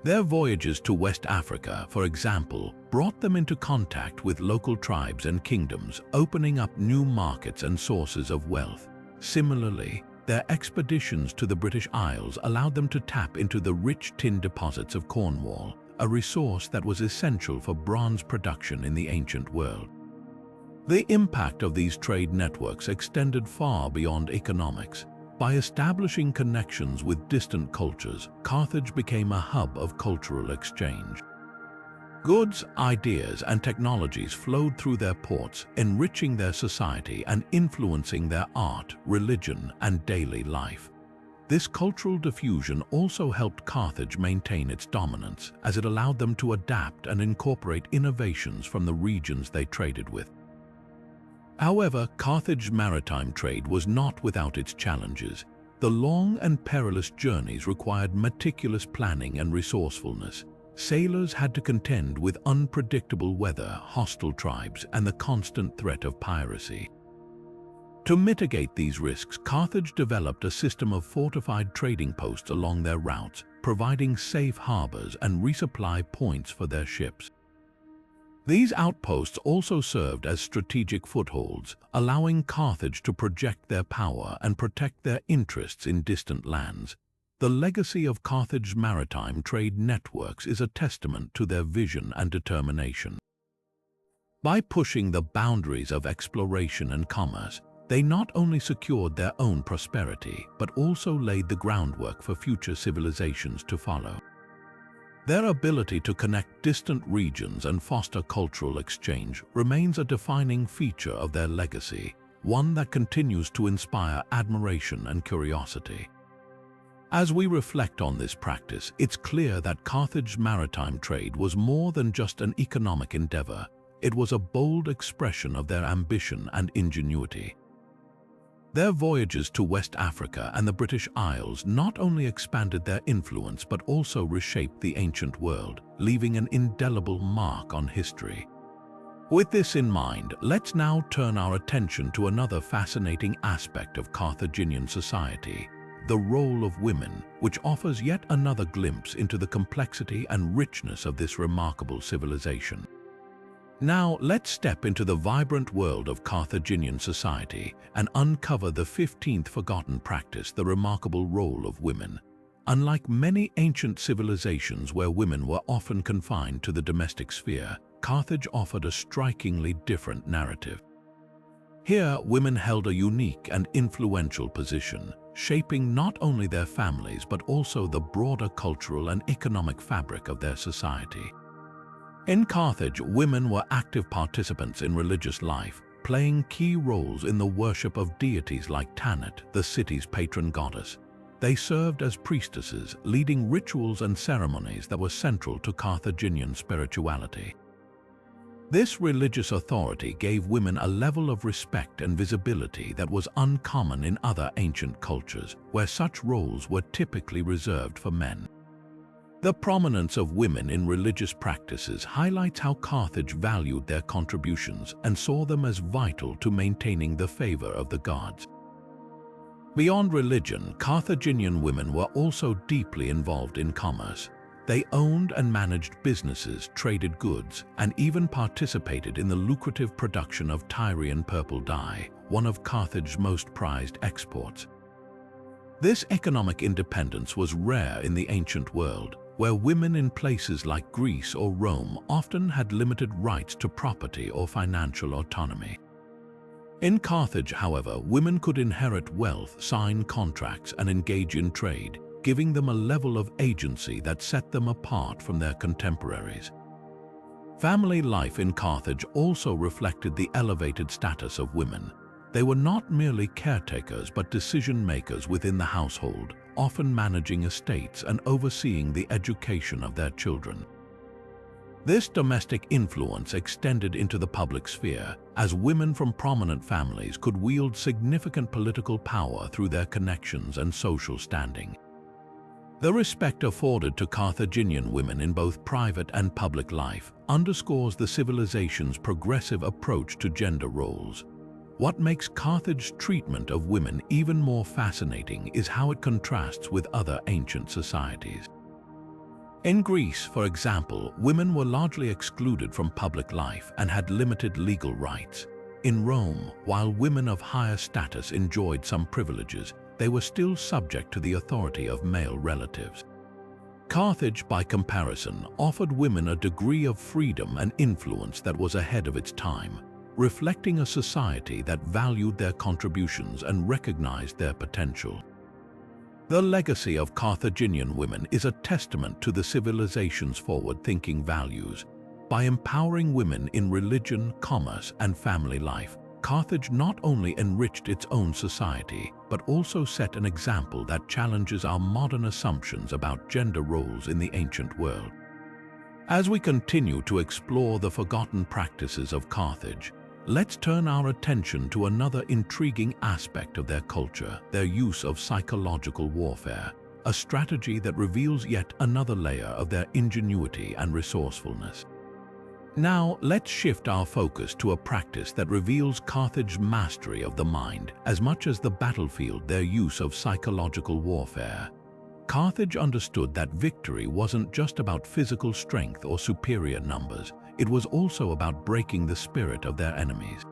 Their voyages to West Africa, for example, brought them into contact with local tribes and kingdoms, opening up new markets and sources of wealth. Similarly, their expeditions to the British Isles allowed them to tap into the rich tin deposits of Cornwall, a resource that was essential for bronze production in the ancient world. The impact of these trade networks extended far beyond economics. By establishing connections with distant cultures, Carthage became a hub of cultural exchange. Goods, ideas, and technologies flowed through their ports, enriching their society and influencing their art, religion, and daily life. This cultural diffusion also helped Carthage maintain its dominance, as it allowed them to adapt and incorporate innovations from the regions they traded with. However, Carthage's maritime trade was not without its challenges. The long and perilous journeys required meticulous planning and resourcefulness. Sailors had to contend with unpredictable weather, hostile tribes, and the constant threat of piracy. To mitigate these risks, Carthage developed a system of fortified trading posts along their routes, providing safe harbors and resupply points for their ships. These outposts also served as strategic footholds, allowing Carthage to project their power and protect their interests in distant lands. The legacy of Carthage's maritime trade networks is a testament to their vision and determination. By pushing the boundaries of exploration and commerce, they not only secured their own prosperity, but also laid the groundwork for future civilizations to follow. Their ability to connect distant regions and foster cultural exchange remains a defining feature of their legacy, one that continues to inspire admiration and curiosity. As we reflect on this practice, it's clear that Carthage's maritime trade was more than just an economic endeavor. It was a bold expression of their ambition and ingenuity. Their voyages to West Africa and the British Isles not only expanded their influence but also reshaped the ancient world, leaving an indelible mark on history. With this in mind, let's now turn our attention to another fascinating aspect of Carthaginian society, the role of women, which offers yet another glimpse into the complexity and richness of this remarkable civilization. Now, let's step into the vibrant world of Carthaginian society and uncover the 15th forgotten practice, the remarkable role of women. Unlike many ancient civilizations where women were often confined to the domestic sphere, Carthage offered a strikingly different narrative. Here, women held a unique and influential position, shaping not only their families but also the broader cultural and economic fabric of their society. In Carthage, women were active participants in religious life, playing key roles in the worship of deities like Tanit, the city's patron goddess. They served as priestesses, leading rituals and ceremonies that were central to Carthaginian spirituality. This religious authority gave women a level of respect and visibility that was uncommon in other ancient cultures, where such roles were typically reserved for men. The prominence of women in religious practices highlights how Carthage valued their contributions and saw them as vital to maintaining the favor of the gods. Beyond religion, Carthaginian women were also deeply involved in commerce. They owned and managed businesses, traded goods, and even participated in the lucrative production of Tyrian purple dye, one of Carthage's most prized exports. This economic independence was rare in the ancient world, where women in places like Greece or Rome often had limited rights to property or financial autonomy. In Carthage, however, women could inherit wealth, sign contracts, and engage in trade, giving them a level of agency that set them apart from their contemporaries. Family life in Carthage also reflected the elevated status of women. They were not merely caretakers but decision-makers within the household, often managing estates and overseeing the education of their children. This domestic influence extended into the public sphere, as women from prominent families could wield significant political power through their connections and social standing. The respect afforded to Carthaginian women in both private and public life underscores the civilization's progressive approach to gender roles. What makes Carthage's treatment of women even more fascinating is how it contrasts with other ancient societies. In Greece, for example, women were largely excluded from public life and had limited legal rights. In Rome, while women of higher status enjoyed some privileges, they were still subject to the authority of male relatives. Carthage, by comparison, offered women a degree of freedom and influence that was ahead of its time, reflecting a society that valued their contributions and recognized their potential. The legacy of Carthaginian women is a testament to the civilization's forward-thinking values. By empowering women in religion, commerce, and family life, Carthage not only enriched its own society, but also set an example that challenges our modern assumptions about gender roles in the ancient world. As we continue to explore the forgotten practices of Carthage, let's turn our attention to another intriguing aspect of their culture, their use of psychological warfare, a strategy that reveals yet another layer of their ingenuity and resourcefulness. Now, let's shift our focus to a practice that reveals Carthage's mastery of the mind as much as the battlefield, their use of psychological warfare. Carthage understood that victory wasn't just about physical strength or superior numbers, it was also about breaking the spirit of their enemies.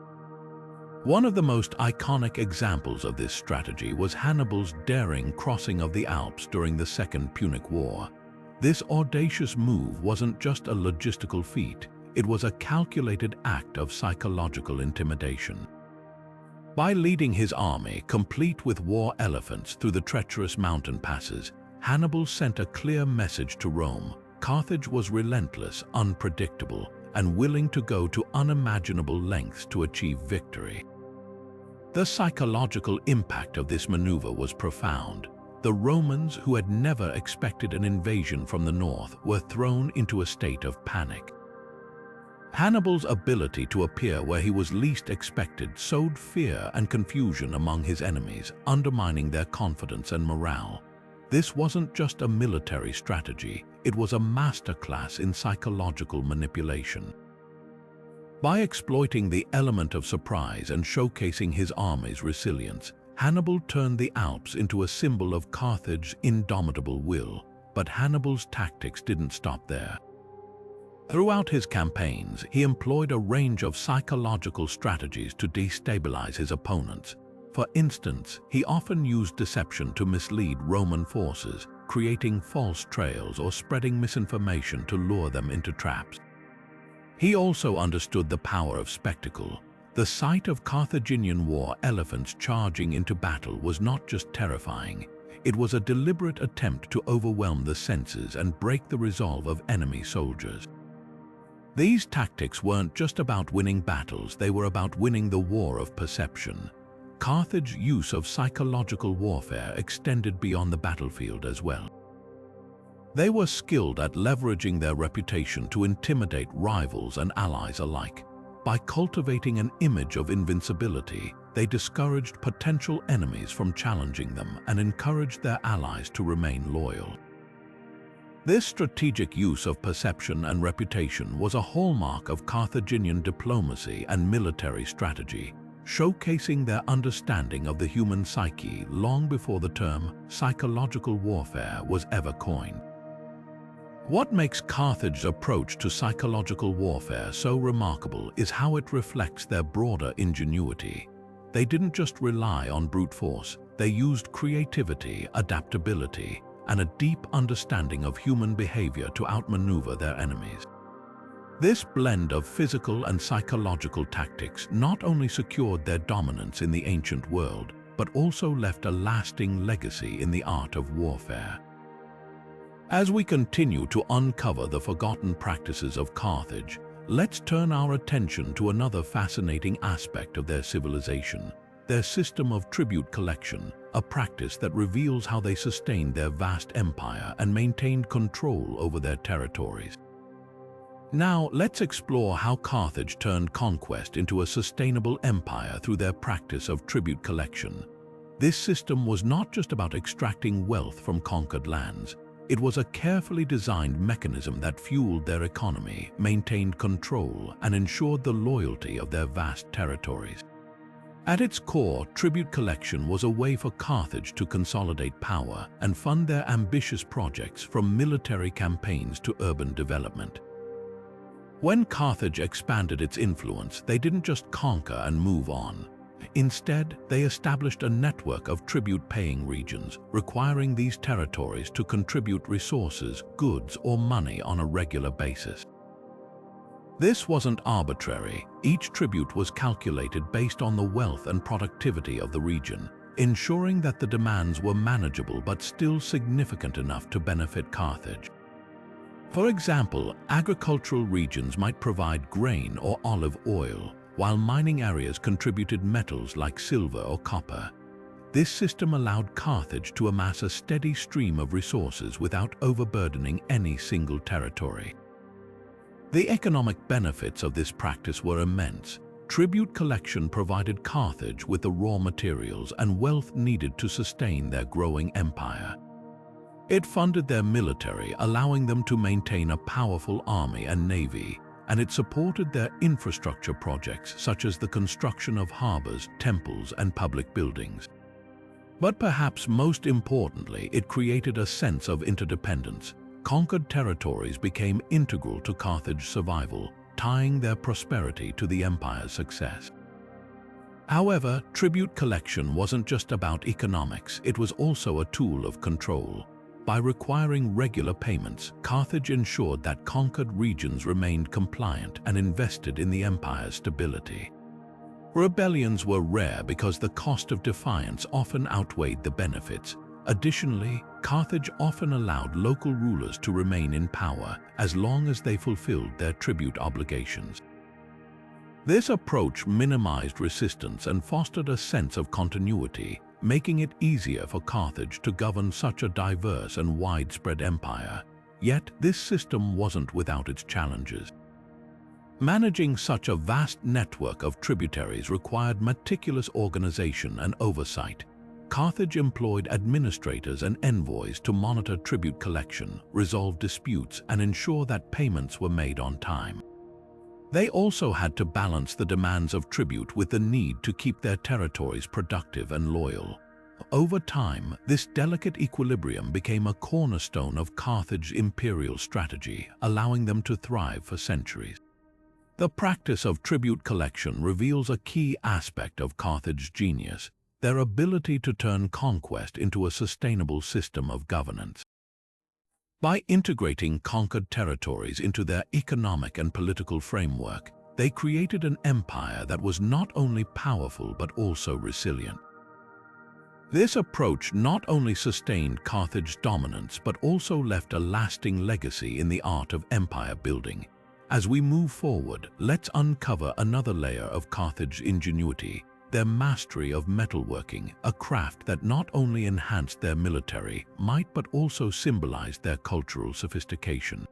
One of the most iconic examples of this strategy was Hannibal's daring crossing of the Alps during the Second Punic War. This audacious move wasn't just a logistical feat, it was a calculated act of psychological intimidation. By leading his army, complete with war elephants, through the treacherous mountain passes, Hannibal sent a clear message to Rome. Carthage was relentless, unpredictable, and willing to go to unimaginable lengths to achieve victory. The psychological impact of this maneuver was profound. The Romans, who had never expected an invasion from the north, were thrown into a state of panic. Hannibal's ability to appear where he was least expected sowed fear and confusion among his enemies, undermining their confidence and morale. This wasn't just a military strategy, it was a masterclass in psychological manipulation. By exploiting the element of surprise and showcasing his army's resilience, Hannibal turned the Alps into a symbol of Carthage's indomitable will. But Hannibal's tactics didn't stop there. Throughout his campaigns, he employed a range of psychological strategies to destabilize his opponents. For instance, he often used deception to mislead Roman forces, creating false trails or spreading misinformation to lure them into traps. He also understood the power of spectacle. The sight of Carthaginian war elephants charging into battle was not just terrifying, it was a deliberate attempt to overwhelm the senses and break the resolve of enemy soldiers. These tactics weren't just about winning battles, they were about winning the war of perception. Carthage's use of psychological warfare extended beyond the battlefield as well. They were skilled at leveraging their reputation to intimidate rivals and allies alike. By cultivating an image of invincibility, they discouraged potential enemies from challenging them and encouraged their allies to remain loyal. This strategic use of perception and reputation was a hallmark of Carthaginian diplomacy and military strategy, showcasing their understanding of the human psyche long before the term psychological warfare was ever coined. What makes Carthage's approach to psychological warfare so remarkable is how it reflects their broader ingenuity. They didn't just rely on brute force, they used creativity, adaptability, and a deep understanding of human behavior to outmaneuver their enemies. This blend of physical and psychological tactics not only secured their dominance in the ancient world, but also left a lasting legacy in the art of warfare. As we continue to uncover the forgotten practices of Carthage, let's turn our attention to another fascinating aspect of their civilization, their system of tribute collection, a practice that reveals how they sustained their vast empire and maintained control over their territories. Now, let's explore how Carthage turned conquest into a sustainable empire through their practice of tribute collection. This system was not just about extracting wealth from conquered lands. It was a carefully designed mechanism that fueled their economy, maintained control, and ensured the loyalty of their vast territories. At its core, tribute collection was a way for Carthage to consolidate power and fund their ambitious projects, from military campaigns to urban development. When Carthage expanded its influence, they didn't just conquer and move on. Instead, they established a network of tribute-paying regions, requiring these territories to contribute resources, goods, or money on a regular basis. This wasn't arbitrary. Each tribute was calculated based on the wealth and productivity of the region, ensuring that the demands were manageable but still significant enough to benefit Carthage. For example, agricultural regions might provide grain or olive oil, while mining areas contributed metals like silver or copper. This system allowed Carthage to amass a steady stream of resources without overburdening any single territory. The economic benefits of this practice were immense. Tribute collection provided Carthage with the raw materials and wealth needed to sustain their growing empire. It funded their military, allowing them to maintain a powerful army and navy, and it supported their infrastructure projects such as the construction of harbors, temples, and public buildings. But perhaps most importantly, it created a sense of interdependence. Conquered territories became integral to Carthage's survival, tying their prosperity to the empire's success. However, tribute collection wasn't just about economics, it was also a tool of control. By requiring regular payments, Carthage ensured that conquered regions remained compliant and invested in the empire's stability. Rebellions were rare because the cost of defiance often outweighed the benefits. Additionally, Carthage often allowed local rulers to remain in power as long as they fulfilled their tribute obligations. This approach minimized resistance and fostered a sense of continuity, making it easier for Carthage to govern such a diverse and widespread empire. Yet, this system wasn't without its challenges. Managing such a vast network of tributaries required meticulous organization and oversight. Carthage employed administrators and envoys to monitor tribute collection, resolve disputes, and ensure that payments were made on time. They also had to balance the demands of tribute with the need to keep their territories productive and loyal. Over time, this delicate equilibrium became a cornerstone of Carthage's imperial strategy, allowing them to thrive for centuries. The practice of tribute collection reveals a key aspect of Carthage's genius: their ability to turn conquest into a sustainable system of governance. By integrating conquered territories into their economic and political framework, they created an empire that was not only powerful but also resilient. This approach not only sustained Carthage's dominance but also left a lasting legacy in the art of empire building. As we move forward, let's uncover another layer of Carthage's ingenuity: their mastery of metalworking, a craft that not only enhanced their military might but also symbolized their cultural sophistication.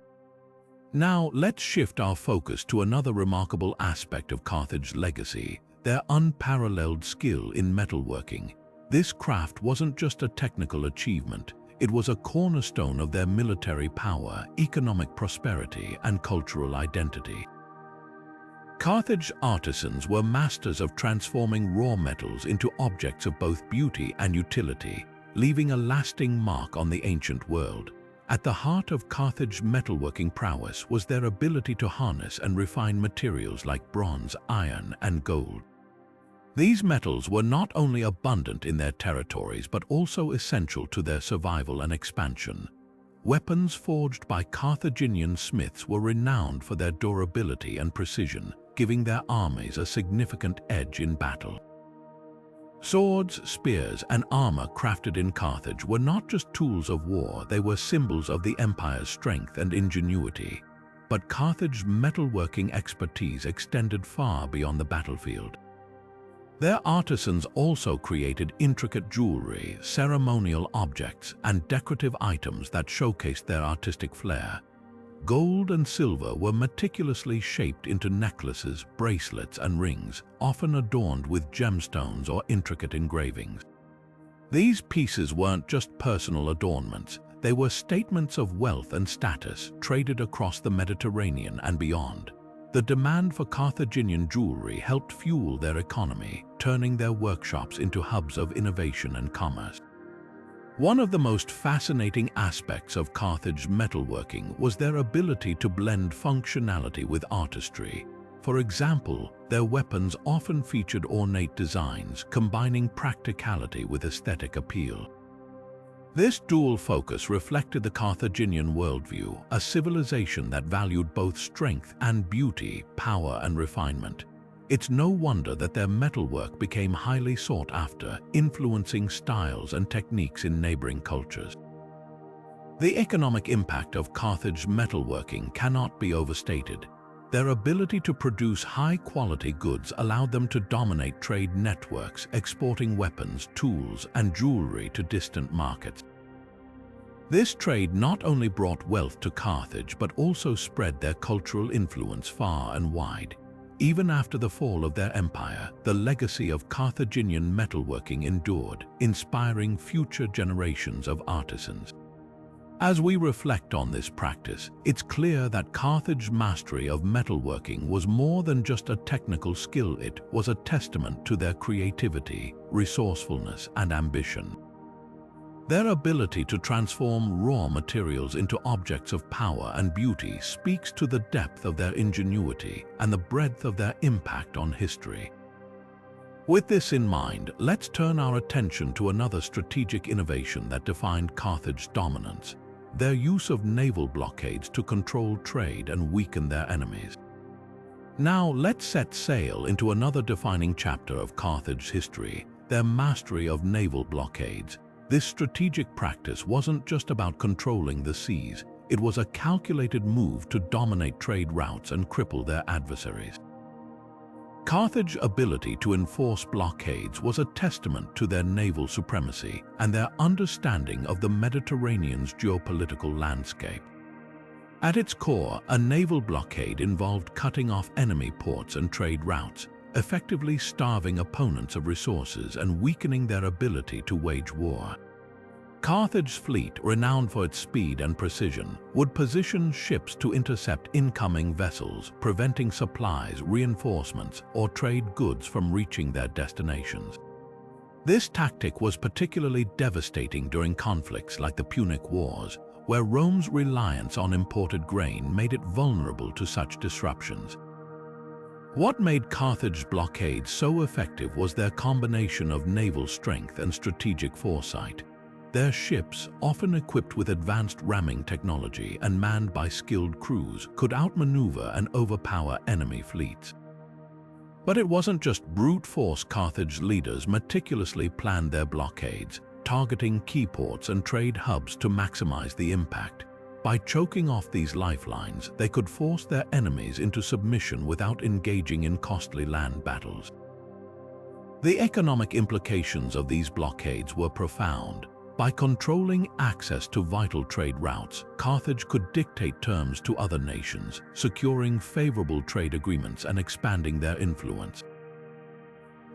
Now, let's shift our focus to another remarkable aspect of Carthage's legacy: their unparalleled skill in metalworking. This craft wasn't just a technical achievement, it was a cornerstone of their military power, economic prosperity, and cultural identity. Carthage artisans were masters of transforming raw metals into objects of both beauty and utility, leaving a lasting mark on the ancient world. At the heart of Carthage's metalworking prowess was their ability to harness and refine materials like bronze, iron, and gold. These metals were not only abundant in their territories but also essential to their survival and expansion. Weapons forged by Carthaginian smiths were renowned for their durability and precision, giving their armies a significant edge in battle. Swords, spears, and armor crafted in Carthage were not just tools of war, they were symbols of the empire's strength and ingenuity. But Carthage's metalworking expertise extended far beyond the battlefield. Their artisans also created intricate jewelry, ceremonial objects, and decorative items that showcased their artistic flair. Gold and silver were meticulously shaped into necklaces, bracelets, and rings, often adorned with gemstones or intricate engravings. These pieces weren't just personal adornments, they were statements of wealth and status traded across the Mediterranean and beyond. The demand for Carthaginian jewelry helped fuel their economy, turning their workshops into hubs of innovation and commerce. One of the most fascinating aspects of Carthage's metalworking was their ability to blend functionality with artistry. For example, their weapons often featured ornate designs, combining practicality with aesthetic appeal. This dual focus reflected the Carthaginian worldview, a civilization that valued both strength and beauty, power and refinement. It's no wonder that their metalwork became highly sought after, influencing styles and techniques in neighboring cultures. The economic impact of Carthage's metalworking cannot be overstated. Their ability to produce high-quality goods allowed them to dominate trade networks, exporting weapons, tools, and jewelry to distant markets. This trade not only brought wealth to Carthage but also spread their cultural influence far and wide. Even after the fall of their empire, the legacy of Carthaginian metalworking endured, inspiring future generations of artisans. As we reflect on this practice, it's clear that Carthage's mastery of metalworking was more than just a technical skill, it was a testament to their creativity, resourcefulness, and ambition. Their ability to transform raw materials into objects of power and beauty speaks to the depth of their ingenuity and the breadth of their impact on history. With this in mind, let's turn our attention to another strategic innovation that defined Carthage's dominance: their use of naval blockades to control trade and weaken their enemies. Now let's set sail into another defining chapter of Carthage's history: their mastery of naval blockades. This strategic practice wasn't just about controlling the seas, it was a calculated move to dominate trade routes and cripple their adversaries. Carthage's ability to enforce blockades was a testament to their naval supremacy and their understanding of the Mediterranean's geopolitical landscape. At its core, a naval blockade involved cutting off enemy ports and trade routes, effectively starving opponents of resources and weakening their ability to wage war. Carthage's fleet, renowned for its speed and precision, would position ships to intercept incoming vessels, preventing supplies, reinforcements, or trade goods from reaching their destinations. This tactic was particularly devastating during conflicts like the Punic Wars, where Rome's reliance on imported grain made it vulnerable to such disruptions. What made Carthage's blockade so effective was their combination of naval strength and strategic foresight. Their ships, often equipped with advanced ramming technology and manned by skilled crews, could outmaneuver and overpower enemy fleets. But it wasn't just brute force. Carthage's leaders meticulously planned their blockades, targeting key ports and trade hubs to maximize the impact. By choking off these lifelines, they could force their enemies into submission without engaging in costly land battles. The economic implications of these blockades were profound. By controlling access to vital trade routes, Carthage could dictate terms to other nations, securing favorable trade agreements and expanding their influence.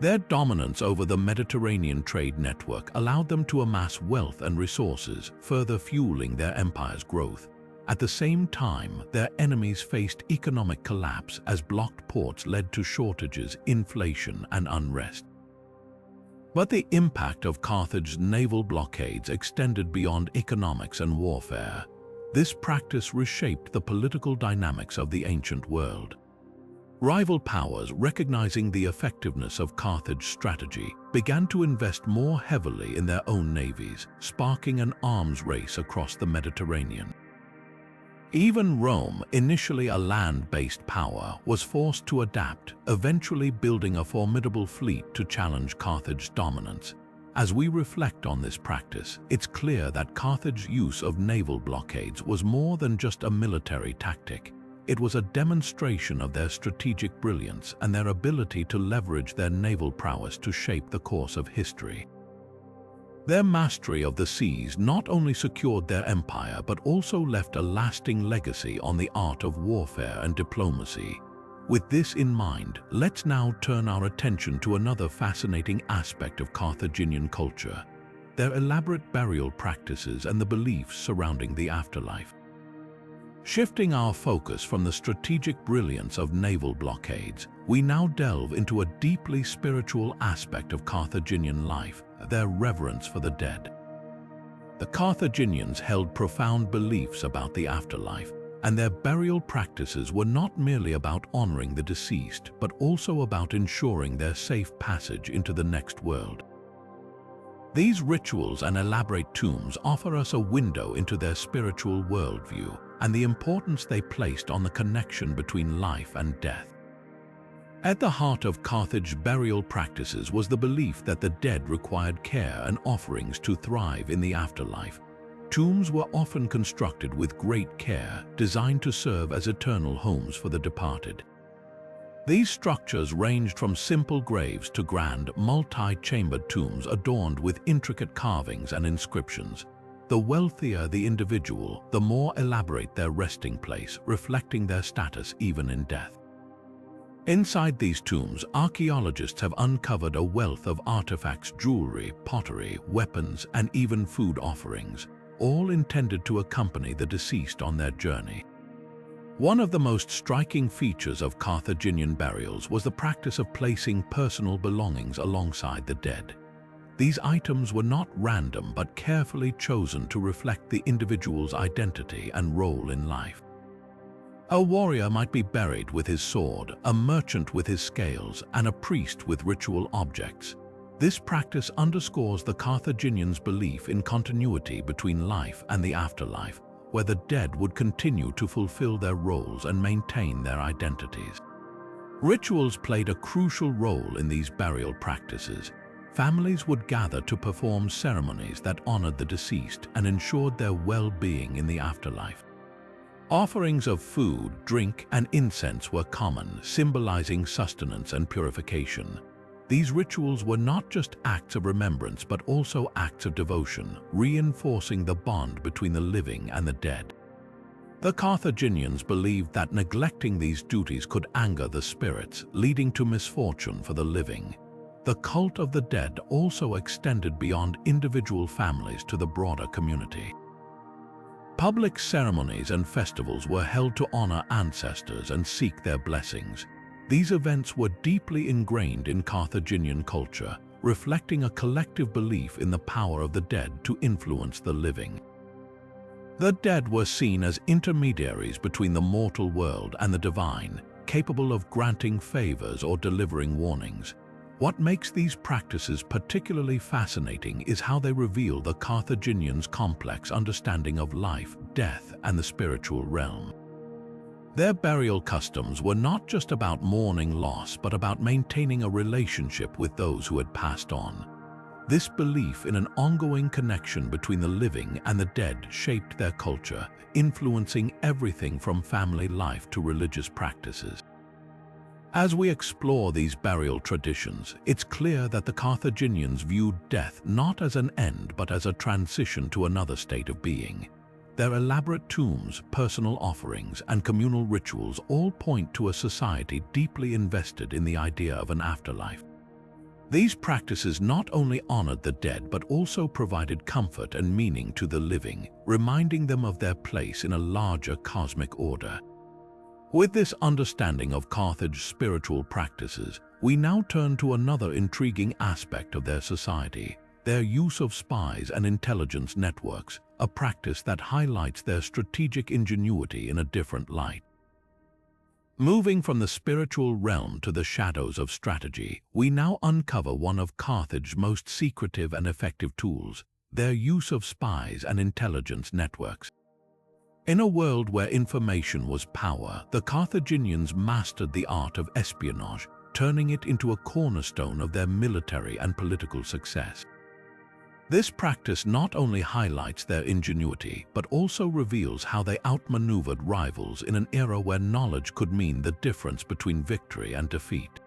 Their dominance over the Mediterranean trade network allowed them to amass wealth and resources, further fueling their empire's growth. At the same time, their enemies faced economic collapse as blocked ports led to shortages, inflation, and unrest. But the impact of Carthage's naval blockades extended beyond economics and warfare. This practice reshaped the political dynamics of the ancient world. Rival powers, recognizing the effectiveness of Carthage's strategy, began to invest more heavily in their own navies, sparking an arms race across the Mediterranean. Even Rome, initially a land-based power, was forced to adapt, eventually building a formidable fleet to challenge Carthage's dominance. As we reflect on this practice, it's clear that Carthage's use of naval blockades was more than just a military tactic. It was a demonstration of their strategic brilliance and their ability to leverage their naval prowess to shape the course of history. Their mastery of the seas not only secured their empire but also left a lasting legacy on the art of warfare and diplomacy. With this in mind, let's now turn our attention to another fascinating aspect of Carthaginian culture: their elaborate burial practices and the beliefs surrounding the afterlife. Shifting our focus from the strategic brilliance of naval blockades, we now delve into a deeply spiritual aspect of Carthaginian life: their reverence for the dead. The Carthaginians held profound beliefs about the afterlife, and their burial practices were not merely about honoring the deceased, but also about ensuring their safe passage into the next world. These rituals and elaborate tombs offer us a window into their spiritual worldview and the importance they placed on the connection between life and death. At the heart of Carthage's burial practices was the belief that the dead required care and offerings to thrive in the afterlife. Tombs were often constructed with great care, designed to serve as eternal homes for the departed. These structures ranged from simple graves to grand, multi-chambered tombs adorned with intricate carvings and inscriptions. The wealthier the individual, the more elaborate their resting place, reflecting their status even in death. Inside these tombs, archaeologists have uncovered a wealth of artifacts, jewelry, pottery, weapons, and even food offerings, all intended to accompany the deceased on their journey. One of the most striking features of Carthaginian burials was the practice of placing personal belongings alongside the dead. These items were not random but carefully chosen to reflect the individual's identity and role in life. A warrior might be buried with his sword, a merchant with his scales, and a priest with ritual objects. This practice underscores the Carthaginians' belief in continuity between life and the afterlife, where the dead would continue to fulfill their roles and maintain their identities. Rituals played a crucial role in these burial practices. Families would gather to perform ceremonies that honored the deceased and ensured their well-being in the afterlife. Offerings of food, drink, and incense were common, symbolizing sustenance and purification. These rituals were not just acts of remembrance but also acts of devotion, reinforcing the bond between the living and the dead. The Carthaginians believed that neglecting these duties could anger the spirits, leading to misfortune for the living. The cult of the dead also extended beyond individual families to the broader community. Public ceremonies and festivals were held to honor ancestors and seek their blessings. These events were deeply ingrained in Carthaginian culture, reflecting a collective belief in the power of the dead to influence the living. The dead were seen as intermediaries between the mortal world and the divine, capable of granting favors or delivering warnings. What makes these practices particularly fascinating is how they reveal the Carthaginians' complex understanding of life, death, and the spiritual realm. Their burial customs were not just about mourning loss, but about maintaining a relationship with those who had passed on. This belief in an ongoing connection between the living and the dead shaped their culture, influencing everything from family life to religious practices. As we explore these burial traditions, it's clear that the Carthaginians viewed death not as an end but as a transition to another state of being. Their elaborate tombs, personal offerings, and communal rituals all point to a society deeply invested in the idea of an afterlife. These practices not only honored the dead but also provided comfort and meaning to the living, reminding them of their place in a larger cosmic order. With this understanding of Carthage's spiritual practices, we now turn to another intriguing aspect of their society, their use of spies and intelligence networks, a practice that highlights their strategic ingenuity in a different light. Moving from the spiritual realm to the shadows of strategy, we now uncover one of Carthage's most secretive and effective tools, their use of spies and intelligence networks. In a world where information was power, the Carthaginians mastered the art of espionage, turning it into a cornerstone of their military and political success. This practice not only highlights their ingenuity, but also reveals how they outmaneuvered rivals in an era where knowledge could mean the difference between victory and defeat.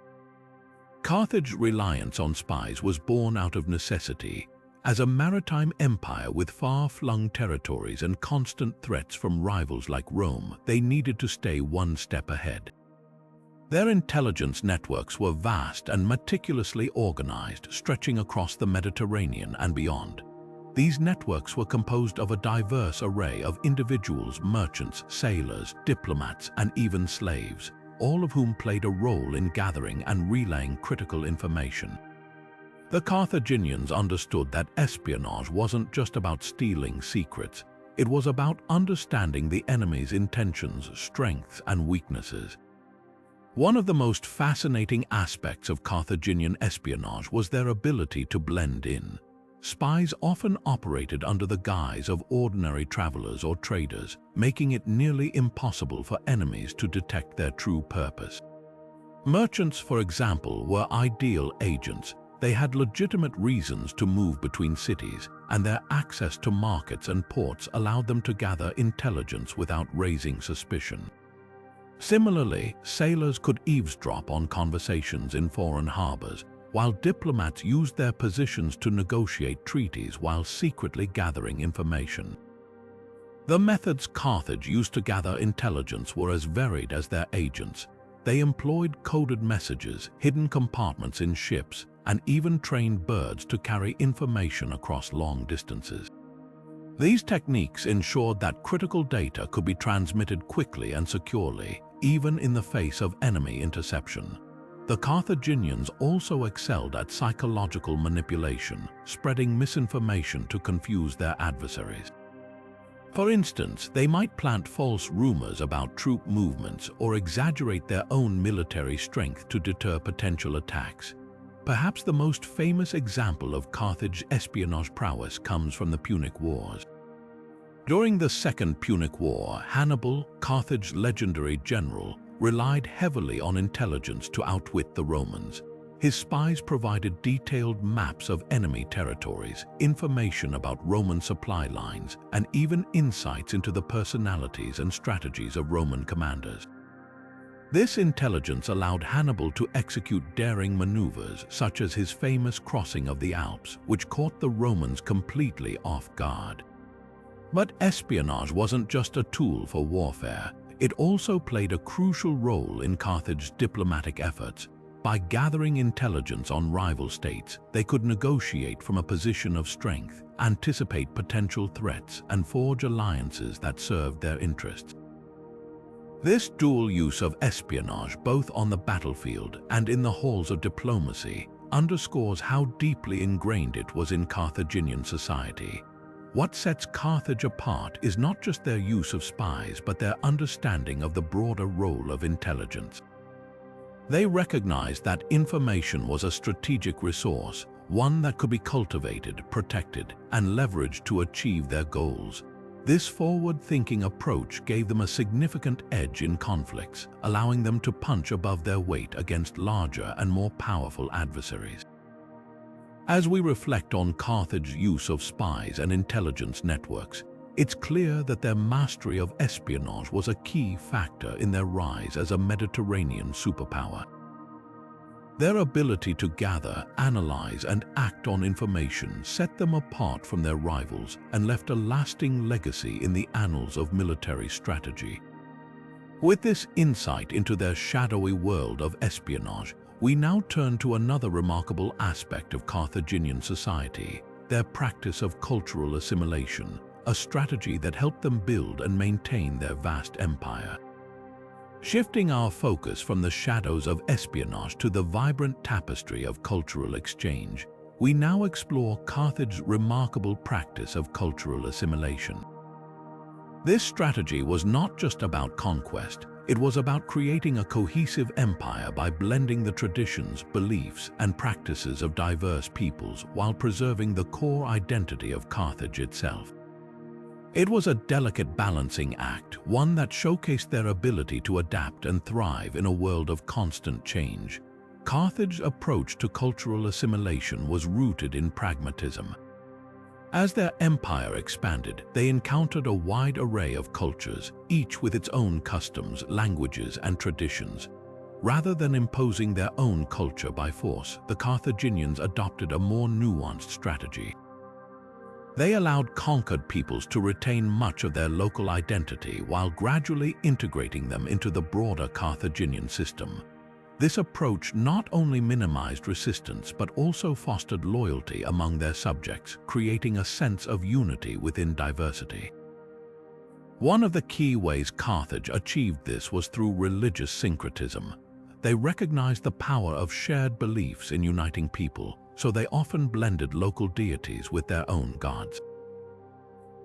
Carthage's reliance on spies was born out of necessity. As a maritime empire with far-flung territories and constant threats from rivals like Rome, they needed to stay one step ahead. Their intelligence networks were vast and meticulously organized, stretching across the Mediterranean and beyond. These networks were composed of a diverse array of individuals, merchants, sailors, diplomats, and even slaves, all of whom played a role in gathering and relaying critical information. The Carthaginians understood that espionage wasn't just about stealing secrets. It was about understanding the enemy's intentions, strengths, and weaknesses. One of the most fascinating aspects of Carthaginian espionage was their ability to blend in. Spies often operated under the guise of ordinary travelers or traders, making it nearly impossible for enemies to detect their true purpose. Merchants, for example, were ideal agents. They had legitimate reasons to move between cities, and their access to markets and ports allowed them to gather intelligence without raising suspicion. Similarly, sailors could eavesdrop on conversations in foreign harbors, while diplomats used their positions to negotiate treaties while secretly gathering information. The methods Carthage used to gather intelligence were as varied as their agents. They employed coded messages, hidden compartments in ships, and even trained birds to carry information across long distances. These techniques ensured that critical data could be transmitted quickly and securely, even in the face of enemy interception. The Carthaginians also excelled at psychological manipulation, spreading misinformation to confuse their adversaries. For instance, they might plant false rumors about troop movements or exaggerate their own military strength to deter potential attacks. Perhaps the most famous example of Carthage espionage prowess comes from the Punic Wars. During the Second Punic War, Hannibal, Carthage's legendary general, relied heavily on intelligence to outwit the Romans. His spies provided detailed maps of enemy territories, information about Roman supply lines, and even insights into the personalities and strategies of Roman commanders. This intelligence allowed Hannibal to execute daring maneuvers, such as his famous crossing of the Alps, which caught the Romans completely off guard. But espionage wasn't just a tool for warfare. It also played a crucial role in Carthage's diplomatic efforts. By gathering intelligence on rival states, they could negotiate from a position of strength, anticipate potential threats, and forge alliances that served their interests. This dual use of espionage, both on the battlefield and in the halls of diplomacy, underscores how deeply ingrained it was in Carthaginian society. What sets Carthage apart is not just their use of spies, but their understanding of the broader role of intelligence. They recognized that information was a strategic resource, one that could be cultivated, protected, and leveraged to achieve their goals. This forward-thinking approach gave them a significant edge in conflicts, allowing them to punch above their weight against larger and more powerful adversaries. As we reflect on Carthage's use of spies and intelligence networks, it's clear that their mastery of espionage was a key factor in their rise as a Mediterranean superpower. Their ability to gather, analyze, and act on information set them apart from their rivals and left a lasting legacy in the annals of military strategy. With this insight into their shadowy world of espionage, we now turn to another remarkable aspect of Carthaginian society, their practice of cultural assimilation, a strategy that helped them build and maintain their vast empire. Shifting our focus from the shadows of espionage to the vibrant tapestry of cultural exchange, we now explore Carthage's remarkable practice of cultural assimilation. This strategy was not just about conquest, it was about creating a cohesive empire by blending the traditions, beliefs, and practices of diverse peoples while preserving the core identity of Carthage itself. It was a delicate balancing act, one that showcased their ability to adapt and thrive in a world of constant change. Carthage's approach to cultural assimilation was rooted in pragmatism. As their empire expanded, they encountered a wide array of cultures, each with its own customs, languages, and traditions. Rather than imposing their own culture by force, the Carthaginians adopted a more nuanced strategy. They allowed conquered peoples to retain much of their local identity while gradually integrating them into the broader Carthaginian system. This approach not only minimized resistance but also fostered loyalty among their subjects, creating a sense of unity within diversity. One of the key ways Carthage achieved this was through religious syncretism. They recognized the power of shared beliefs in uniting people, so they often blended local deities with their own gods.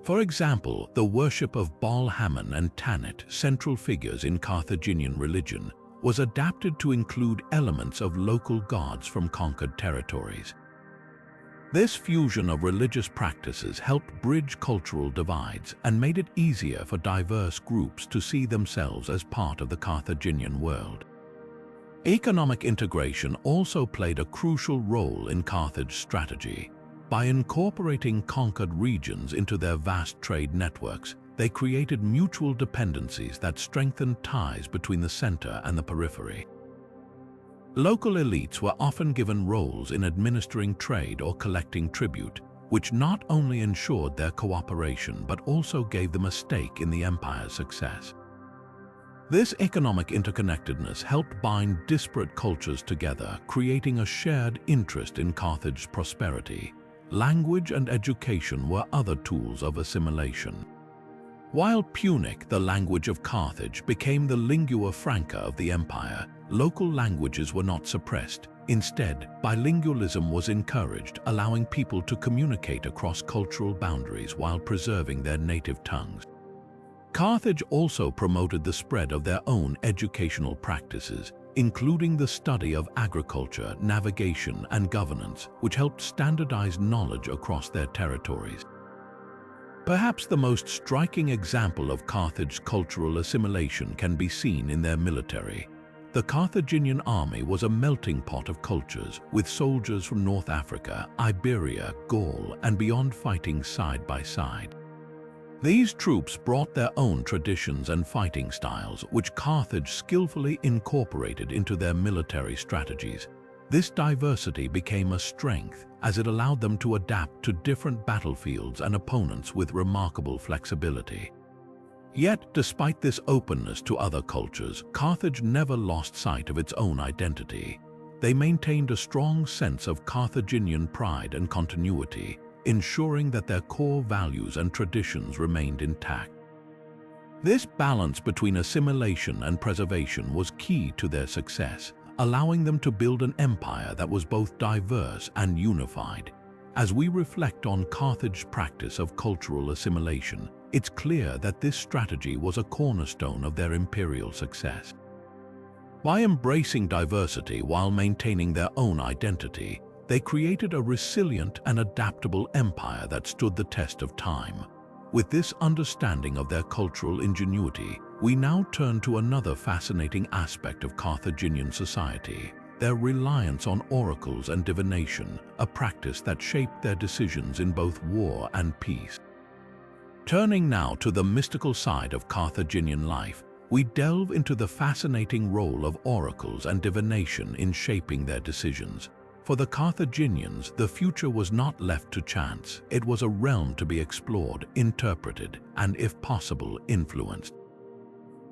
For example, the worship of Baal and Tanit, central figures in Carthaginian religion, was adapted to include elements of local gods from conquered territories. This fusion of religious practices helped bridge cultural divides and made it easier for diverse groups to see themselves as part of the Carthaginian world. Economic integration also played a crucial role in Carthage's strategy. By incorporating conquered regions into their vast trade networks, they created mutual dependencies that strengthened ties between the center and the periphery. Local elites were often given roles in administering trade or collecting tribute, which not only ensured their cooperation but also gave them a stake in the empire's success. This economic interconnectedness helped bind disparate cultures together, creating a shared interest in Carthage's prosperity. Language and education were other tools of assimilation. While Punic, the language of Carthage, became the lingua franca of the empire, local languages were not suppressed. Instead, bilingualism was encouraged, allowing people to communicate across cultural boundaries while preserving their native tongues. Carthage also promoted the spread of their own educational practices, including the study of agriculture, navigation, and governance, which helped standardize knowledge across their territories. Perhaps the most striking example of Carthage's cultural assimilation can be seen in their military. The Carthaginian army was a melting pot of cultures, with soldiers from North Africa, Iberia, Gaul, and beyond fighting side by side. These troops brought their own traditions and fighting styles, which Carthage skillfully incorporated into their military strategies. This diversity became a strength, as it allowed them to adapt to different battlefields and opponents with remarkable flexibility. Yet, despite this openness to other cultures, Carthage never lost sight of its own identity. They maintained a strong sense of Carthaginian pride and continuity, ensuring that their core values and traditions remained intact. This balance between assimilation and preservation was key to their success, allowing them to build an empire that was both diverse and unified. As we reflect on Carthage's practice of cultural assimilation, it's clear that this strategy was a cornerstone of their imperial success. By embracing diversity while maintaining their own identity, they created a resilient and adaptable empire that stood the test of time. With this understanding of their cultural ingenuity, we now turn to another fascinating aspect of Carthaginian society, their reliance on oracles and divination, a practice that shaped their decisions in both war and peace. Turning now to the mystical side of Carthaginian life, we delve into the fascinating role of oracles and divination in shaping their decisions. For the Carthaginians, the future was not left to chance. It was a realm to be explored, interpreted, and, if possible, influenced.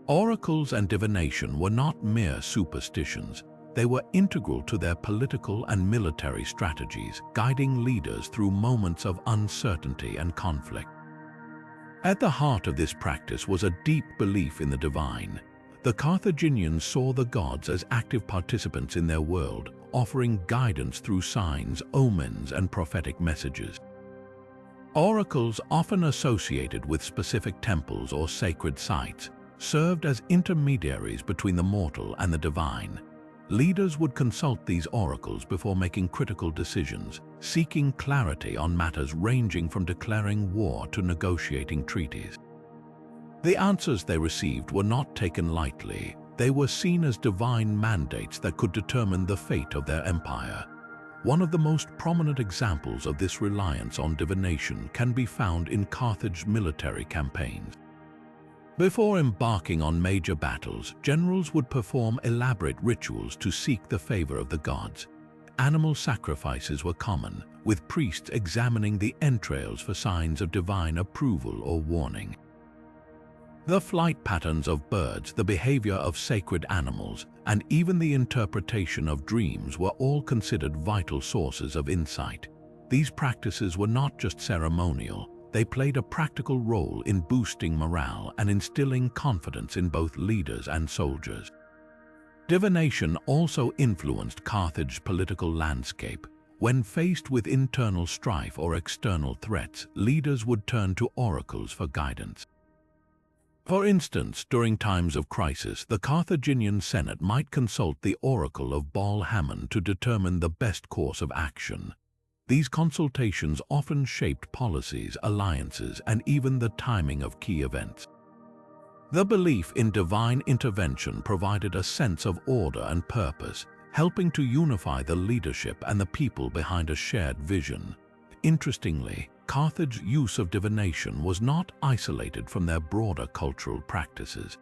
Oracles and divination were not mere superstitions. They were integral to their political and military strategies, guiding leaders through moments of uncertainty and conflict. At the heart of this practice was a deep belief in the divine. The Carthaginians saw the gods as active participants in their world, offering guidance through signs, omens, and prophetic messages. Oracles, often associated with specific temples or sacred sites, served as intermediaries between the mortal and the divine. Leaders would consult these oracles before making critical decisions, seeking clarity on matters ranging from declaring war to negotiating treaties. The answers they received were not taken lightly. They were seen as divine mandates that could determine the fate of their empire. One of the most prominent examples of this reliance on divination can be found in Carthage's military campaigns. Before embarking on major battles, generals would perform elaborate rituals to seek the favor of the gods. Animal sacrifices were common, with priests examining the entrails for signs of divine approval or warning. The flight patterns of birds, the behavior of sacred animals, and even the interpretation of dreams were all considered vital sources of insight. These practices were not just ceremonial. They played a practical role in boosting morale and instilling confidence in both leaders and soldiers. Divination also influenced Carthage's political landscape. When faced with internal strife or external threats, leaders would turn to oracles for guidance. For instance, during times of crisis, the Carthaginian Senate might consult the oracle of Baal to determine the best course of action. These consultations often shaped policies, alliances, and even the timing of key events. The belief in divine intervention provided a sense of order and purpose, helping to unify the leadership and the people behind a shared vision. Interestingly, Carthage's use of divination was not isolated from their broader cultural practices.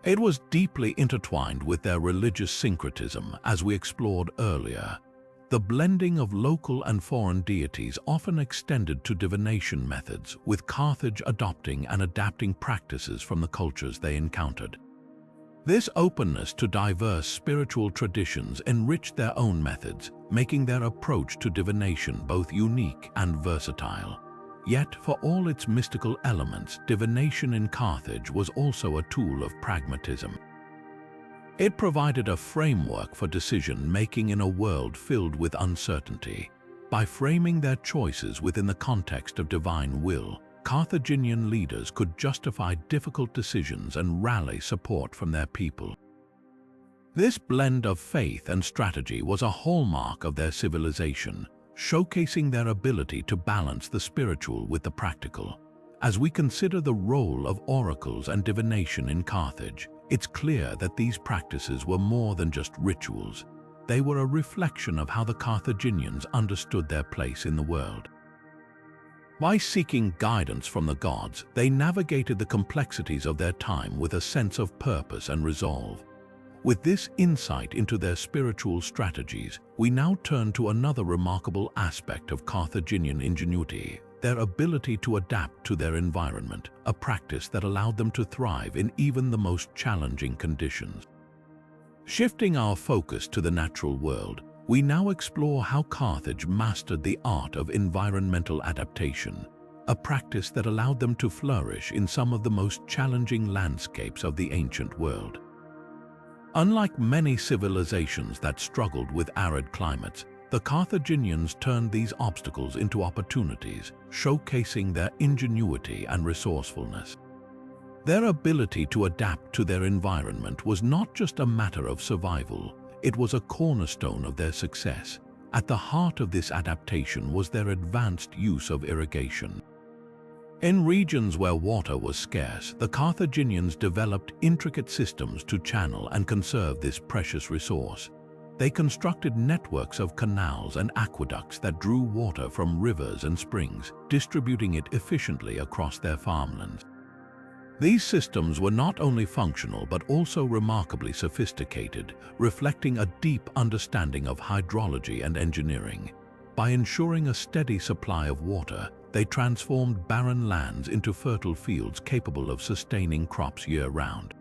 It was deeply intertwined with their religious syncretism, as we explored earlier. The blending of local and foreign deities often extended to divination methods, with Carthage adopting and adapting practices from the cultures they encountered. This openness to diverse spiritual traditions enriched their own methods, making their approach to divination both unique and versatile. Yet, for all its mystical elements, divination in Carthage was also a tool of pragmatism. It provided a framework for decision-making in a world filled with uncertainty. By framing their choices within the context of divine will, Carthaginian leaders could justify difficult decisions and rally support from their people. This blend of faith and strategy was a hallmark of their civilization, showcasing their ability to balance the spiritual with the practical. As we consider the role of oracles and divination in Carthage, it's clear that these practices were more than just rituals. They were a reflection of how the Carthaginians understood their place in the world. By seeking guidance from the gods, they navigated the complexities of their time with a sense of purpose and resolve. With this insight into their spiritual strategies, we now turn to another remarkable aspect of Carthaginian ingenuity: their ability to adapt to their environment, a practice that allowed them to thrive in even the most challenging conditions. Shifting our focus to the natural world, we now explore how Carthage mastered the art of environmental adaptation, a practice that allowed them to flourish in some of the most challenging landscapes of the ancient world. Unlike many civilizations that struggled with arid climates, the Carthaginians turned these obstacles into opportunities, showcasing their ingenuity and resourcefulness. Their ability to adapt to their environment was not just a matter of survival, it was a cornerstone of their success. At the heart of this adaptation was their advanced use of irrigation. In regions where water was scarce, the Carthaginians developed intricate systems to channel and conserve this precious resource. They constructed networks of canals and aqueducts that drew water from rivers and springs, distributing it efficiently across their farmlands. These systems were not only functional but also remarkably sophisticated, reflecting a deep understanding of hydrology and engineering. By ensuring a steady supply of water, they transformed barren lands into fertile fields capable of sustaining crops year-round.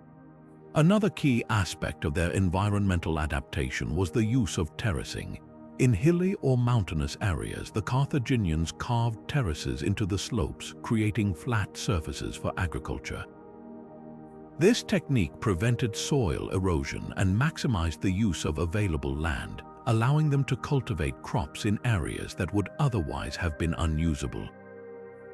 Another key aspect of their environmental adaptation was the use of terracing. In hilly or mountainous areas, the Carthaginians carved terraces into the slopes, creating flat surfaces for agriculture. This technique prevented soil erosion and maximized the use of available land, allowing them to cultivate crops in areas that would otherwise have been unusable.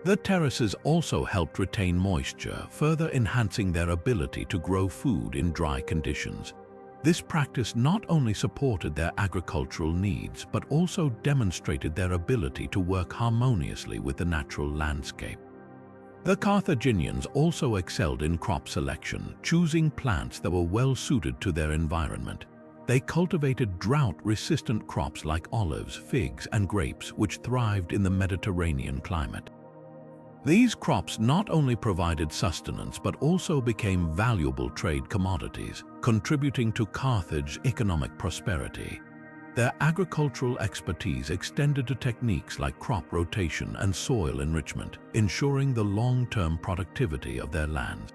The terraces also helped retain moisture, further enhancing their ability to grow food in dry conditions. This practice not only supported their agricultural needs, but also demonstrated their ability to work harmoniously with the natural landscape. The Carthaginians also excelled in crop selection, choosing plants that were well suited to their environment. They cultivated drought-resistant crops like olives, figs, and grapes, which thrived in the Mediterranean climate. These crops not only provided sustenance but also became valuable trade commodities, contributing to Carthage's economic prosperity. Their agricultural expertise extended to techniques like crop rotation and soil enrichment, ensuring the long-term productivity of their lands.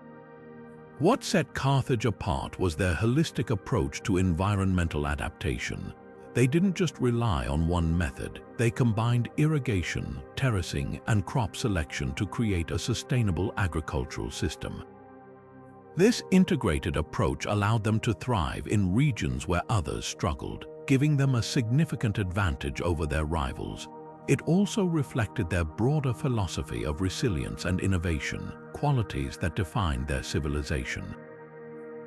What set Carthage apart was their holistic approach to environmental adaptation. They didn't just rely on one method, they combined irrigation, terracing, and crop selection to create a sustainable agricultural system. This integrated approach allowed them to thrive in regions where others struggled, giving them a significant advantage over their rivals. It also reflected their broader philosophy of resilience and innovation, qualities that defined their civilization.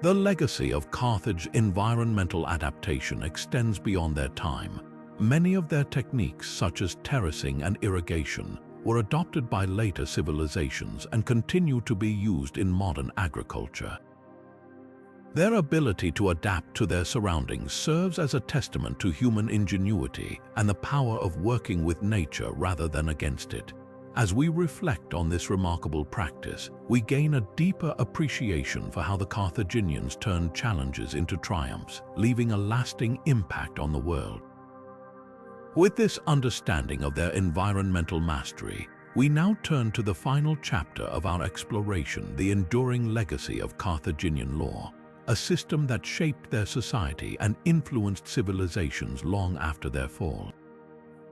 The legacy of Carthage's environmental adaptation extends beyond their time. Many of their techniques, such as terracing and irrigation, were adopted by later civilizations and continue to be used in modern agriculture. Their ability to adapt to their surroundings serves as a testament to human ingenuity and the power of working with nature rather than against it. As we reflect on this remarkable practice, we gain a deeper appreciation for how the Carthaginians turned challenges into triumphs, leaving a lasting impact on the world. With this understanding of their environmental mastery, we now turn to the final chapter of our exploration: the enduring legacy of Carthaginian law, a system that shaped their society and influenced civilizations long after their fall.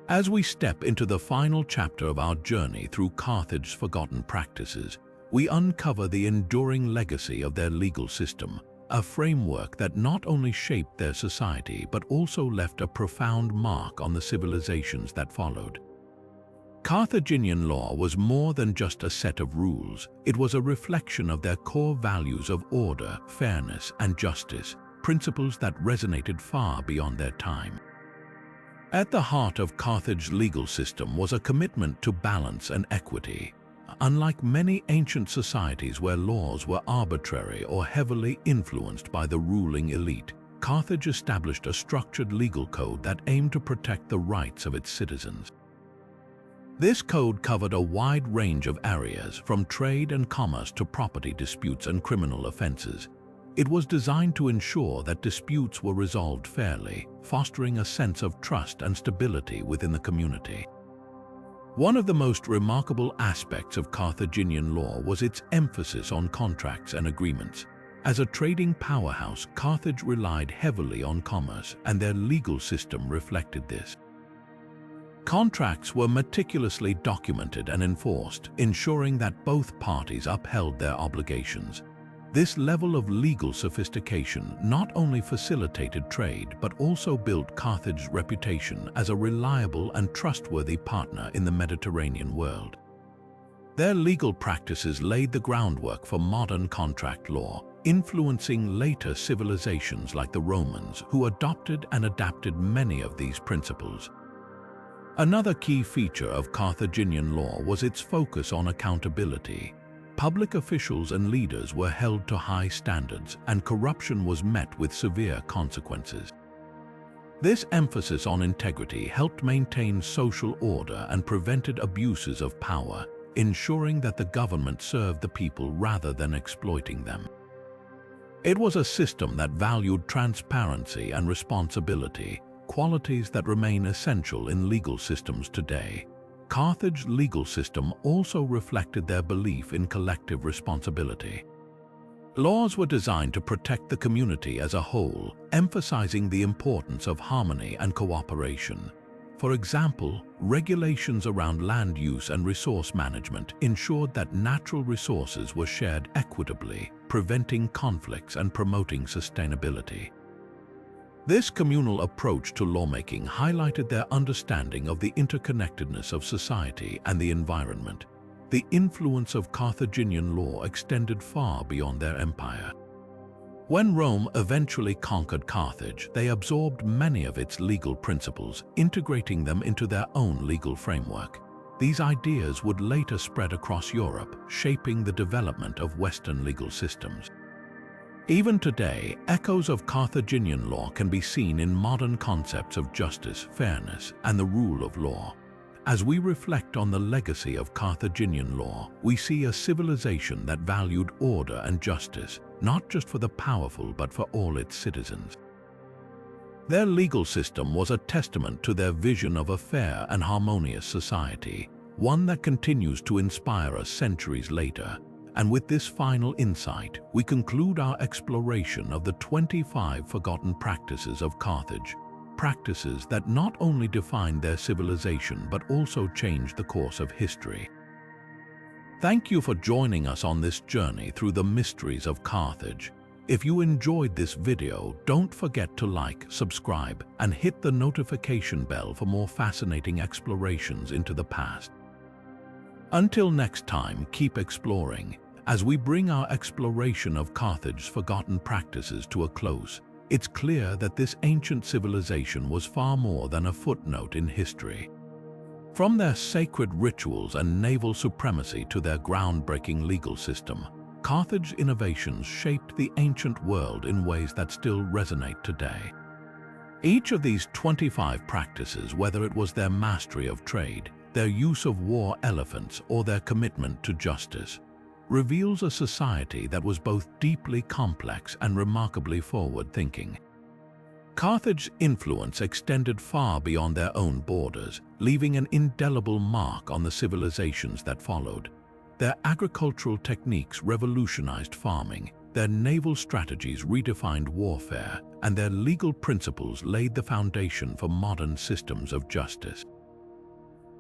As we step into the final chapter of our journey through Carthage's forgotten practices, we uncover the enduring legacy of their legal system, a framework that not only shaped their society but also left a profound mark on the civilizations that followed. Carthaginian law was more than just a set of rules. It was a reflection of their core values of order, fairness, and justice, principles that resonated far beyond their time. At the heart of Carthage's legal system was a commitment to balance and equity. Unlike many ancient societies where laws were arbitrary or heavily influenced by the ruling elite, Carthage established a structured legal code that aimed to protect the rights of its citizens. This code covered a wide range of areas, from trade and commerce to property disputes and criminal offenses. It was designed to ensure that disputes were resolved fairly, fostering a sense of trust and stability within the community. One of the most remarkable aspects of Carthaginian law was its emphasis on contracts and agreements. As a trading powerhouse, Carthage relied heavily on commerce, and their legal system reflected this. Contracts were meticulously documented and enforced, ensuring that both parties upheld their obligations. This level of legal sophistication not only facilitated trade but also built Carthage's reputation as a reliable and trustworthy partner in the Mediterranean world. Their legal practices laid the groundwork for modern contract law, influencing later civilizations like the Romans, who adopted and adapted many of these principles. Another key feature of Carthaginian law was its focus on accountability. Public officials and leaders were held to high standards, and corruption was met with severe consequences. This emphasis on integrity helped maintain social order and prevented abuses of power, ensuring that the government served the people rather than exploiting them. It was a system that valued transparency and responsibility, qualities that remain essential in legal systems today. Carthage's legal system also reflected their belief in collective responsibility. Laws were designed to protect the community as a whole, emphasizing the importance of harmony and cooperation. For example, regulations around land use and resource management ensured that natural resources were shared equitably, preventing conflicts and promoting sustainability. This communal approach to lawmaking highlighted their understanding of the interconnectedness of society and the environment. The influence of Carthaginian law extended far beyond their empire. When Rome eventually conquered Carthage, they absorbed many of its legal principles, integrating them into their own legal framework. These ideas would later spread across Europe, shaping the development of Western legal systems. Even today, echoes of Carthaginian law can be seen in modern concepts of justice, fairness, and the rule of law. As we reflect on the legacy of Carthaginian law, we see a civilization that valued order and justice, not just for the powerful but for all its citizens. Their legal system was a testament to their vision of a fair and harmonious society, one that continues to inspire us centuries later. And with this final insight, we conclude our exploration of the 25 forgotten practices of Carthage, practices that not only defined their civilization but also changed the course of history. Thank you for joining us on this journey through the mysteries of Carthage. If you enjoyed this video, don't forget to like, subscribe, and hit the notification bell for more fascinating explorations into the past. Until next time, keep exploring. As we bring our exploration of Carthage's forgotten practices to a close, it's clear that this ancient civilization was far more than a footnote in history. From their sacred rituals and naval supremacy to their groundbreaking legal system, Carthage's innovations shaped the ancient world in ways that still resonate today. Each of these 25 practices, whether it was their mastery of trade, their use of war elephants, or their commitment to justice, reveals a society that was both deeply complex and remarkably forward-thinking. Carthage's influence extended far beyond their own borders, leaving an indelible mark on the civilizations that followed. Their agricultural techniques revolutionized farming, their naval strategies redefined warfare, and their legal principles laid the foundation for modern systems of justice.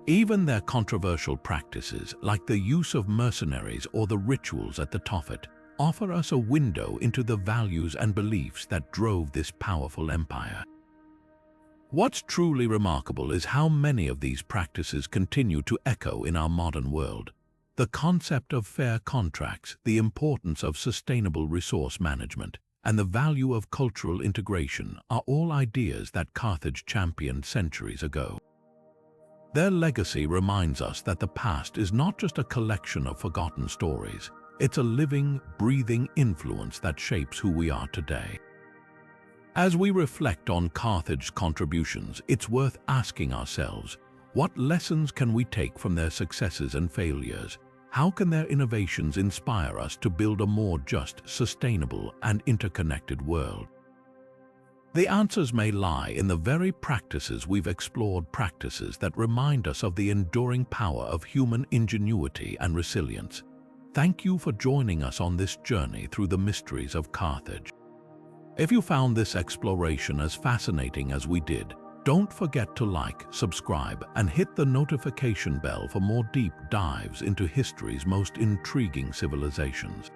Even their controversial practices, like the use of mercenaries or the rituals at the Tophet, offer us a window into the values and beliefs that drove this powerful empire. What's truly remarkable is how many of these practices continue to echo in our modern world. The concept of fair contracts, the importance of sustainable resource management, and the value of cultural integration are all ideas that Carthage championed centuries ago. Their legacy reminds us that the past is not just a collection of forgotten stories. It's a living, breathing influence that shapes who we are today. As we reflect on Carthage's contributions, it's worth asking ourselves, what lessons can we take from their successes and failures? How can their innovations inspire us to build a more just, sustainable, and interconnected world? The answers may lie in the very practices we've explored, practices that remind us of the enduring power of human ingenuity and resilience. Thank you for joining us on this journey through the mysteries of Carthage. If you found this exploration as fascinating as we did, don't forget to like, subscribe, and hit the notification bell for more deep dives into history's most intriguing civilizations.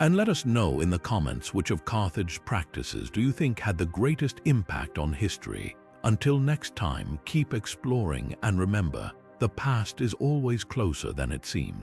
And let us know in the comments which of Carthage's practices do you think had the greatest impact on history. Until next time, keep exploring and remember, the past is always closer than it seems.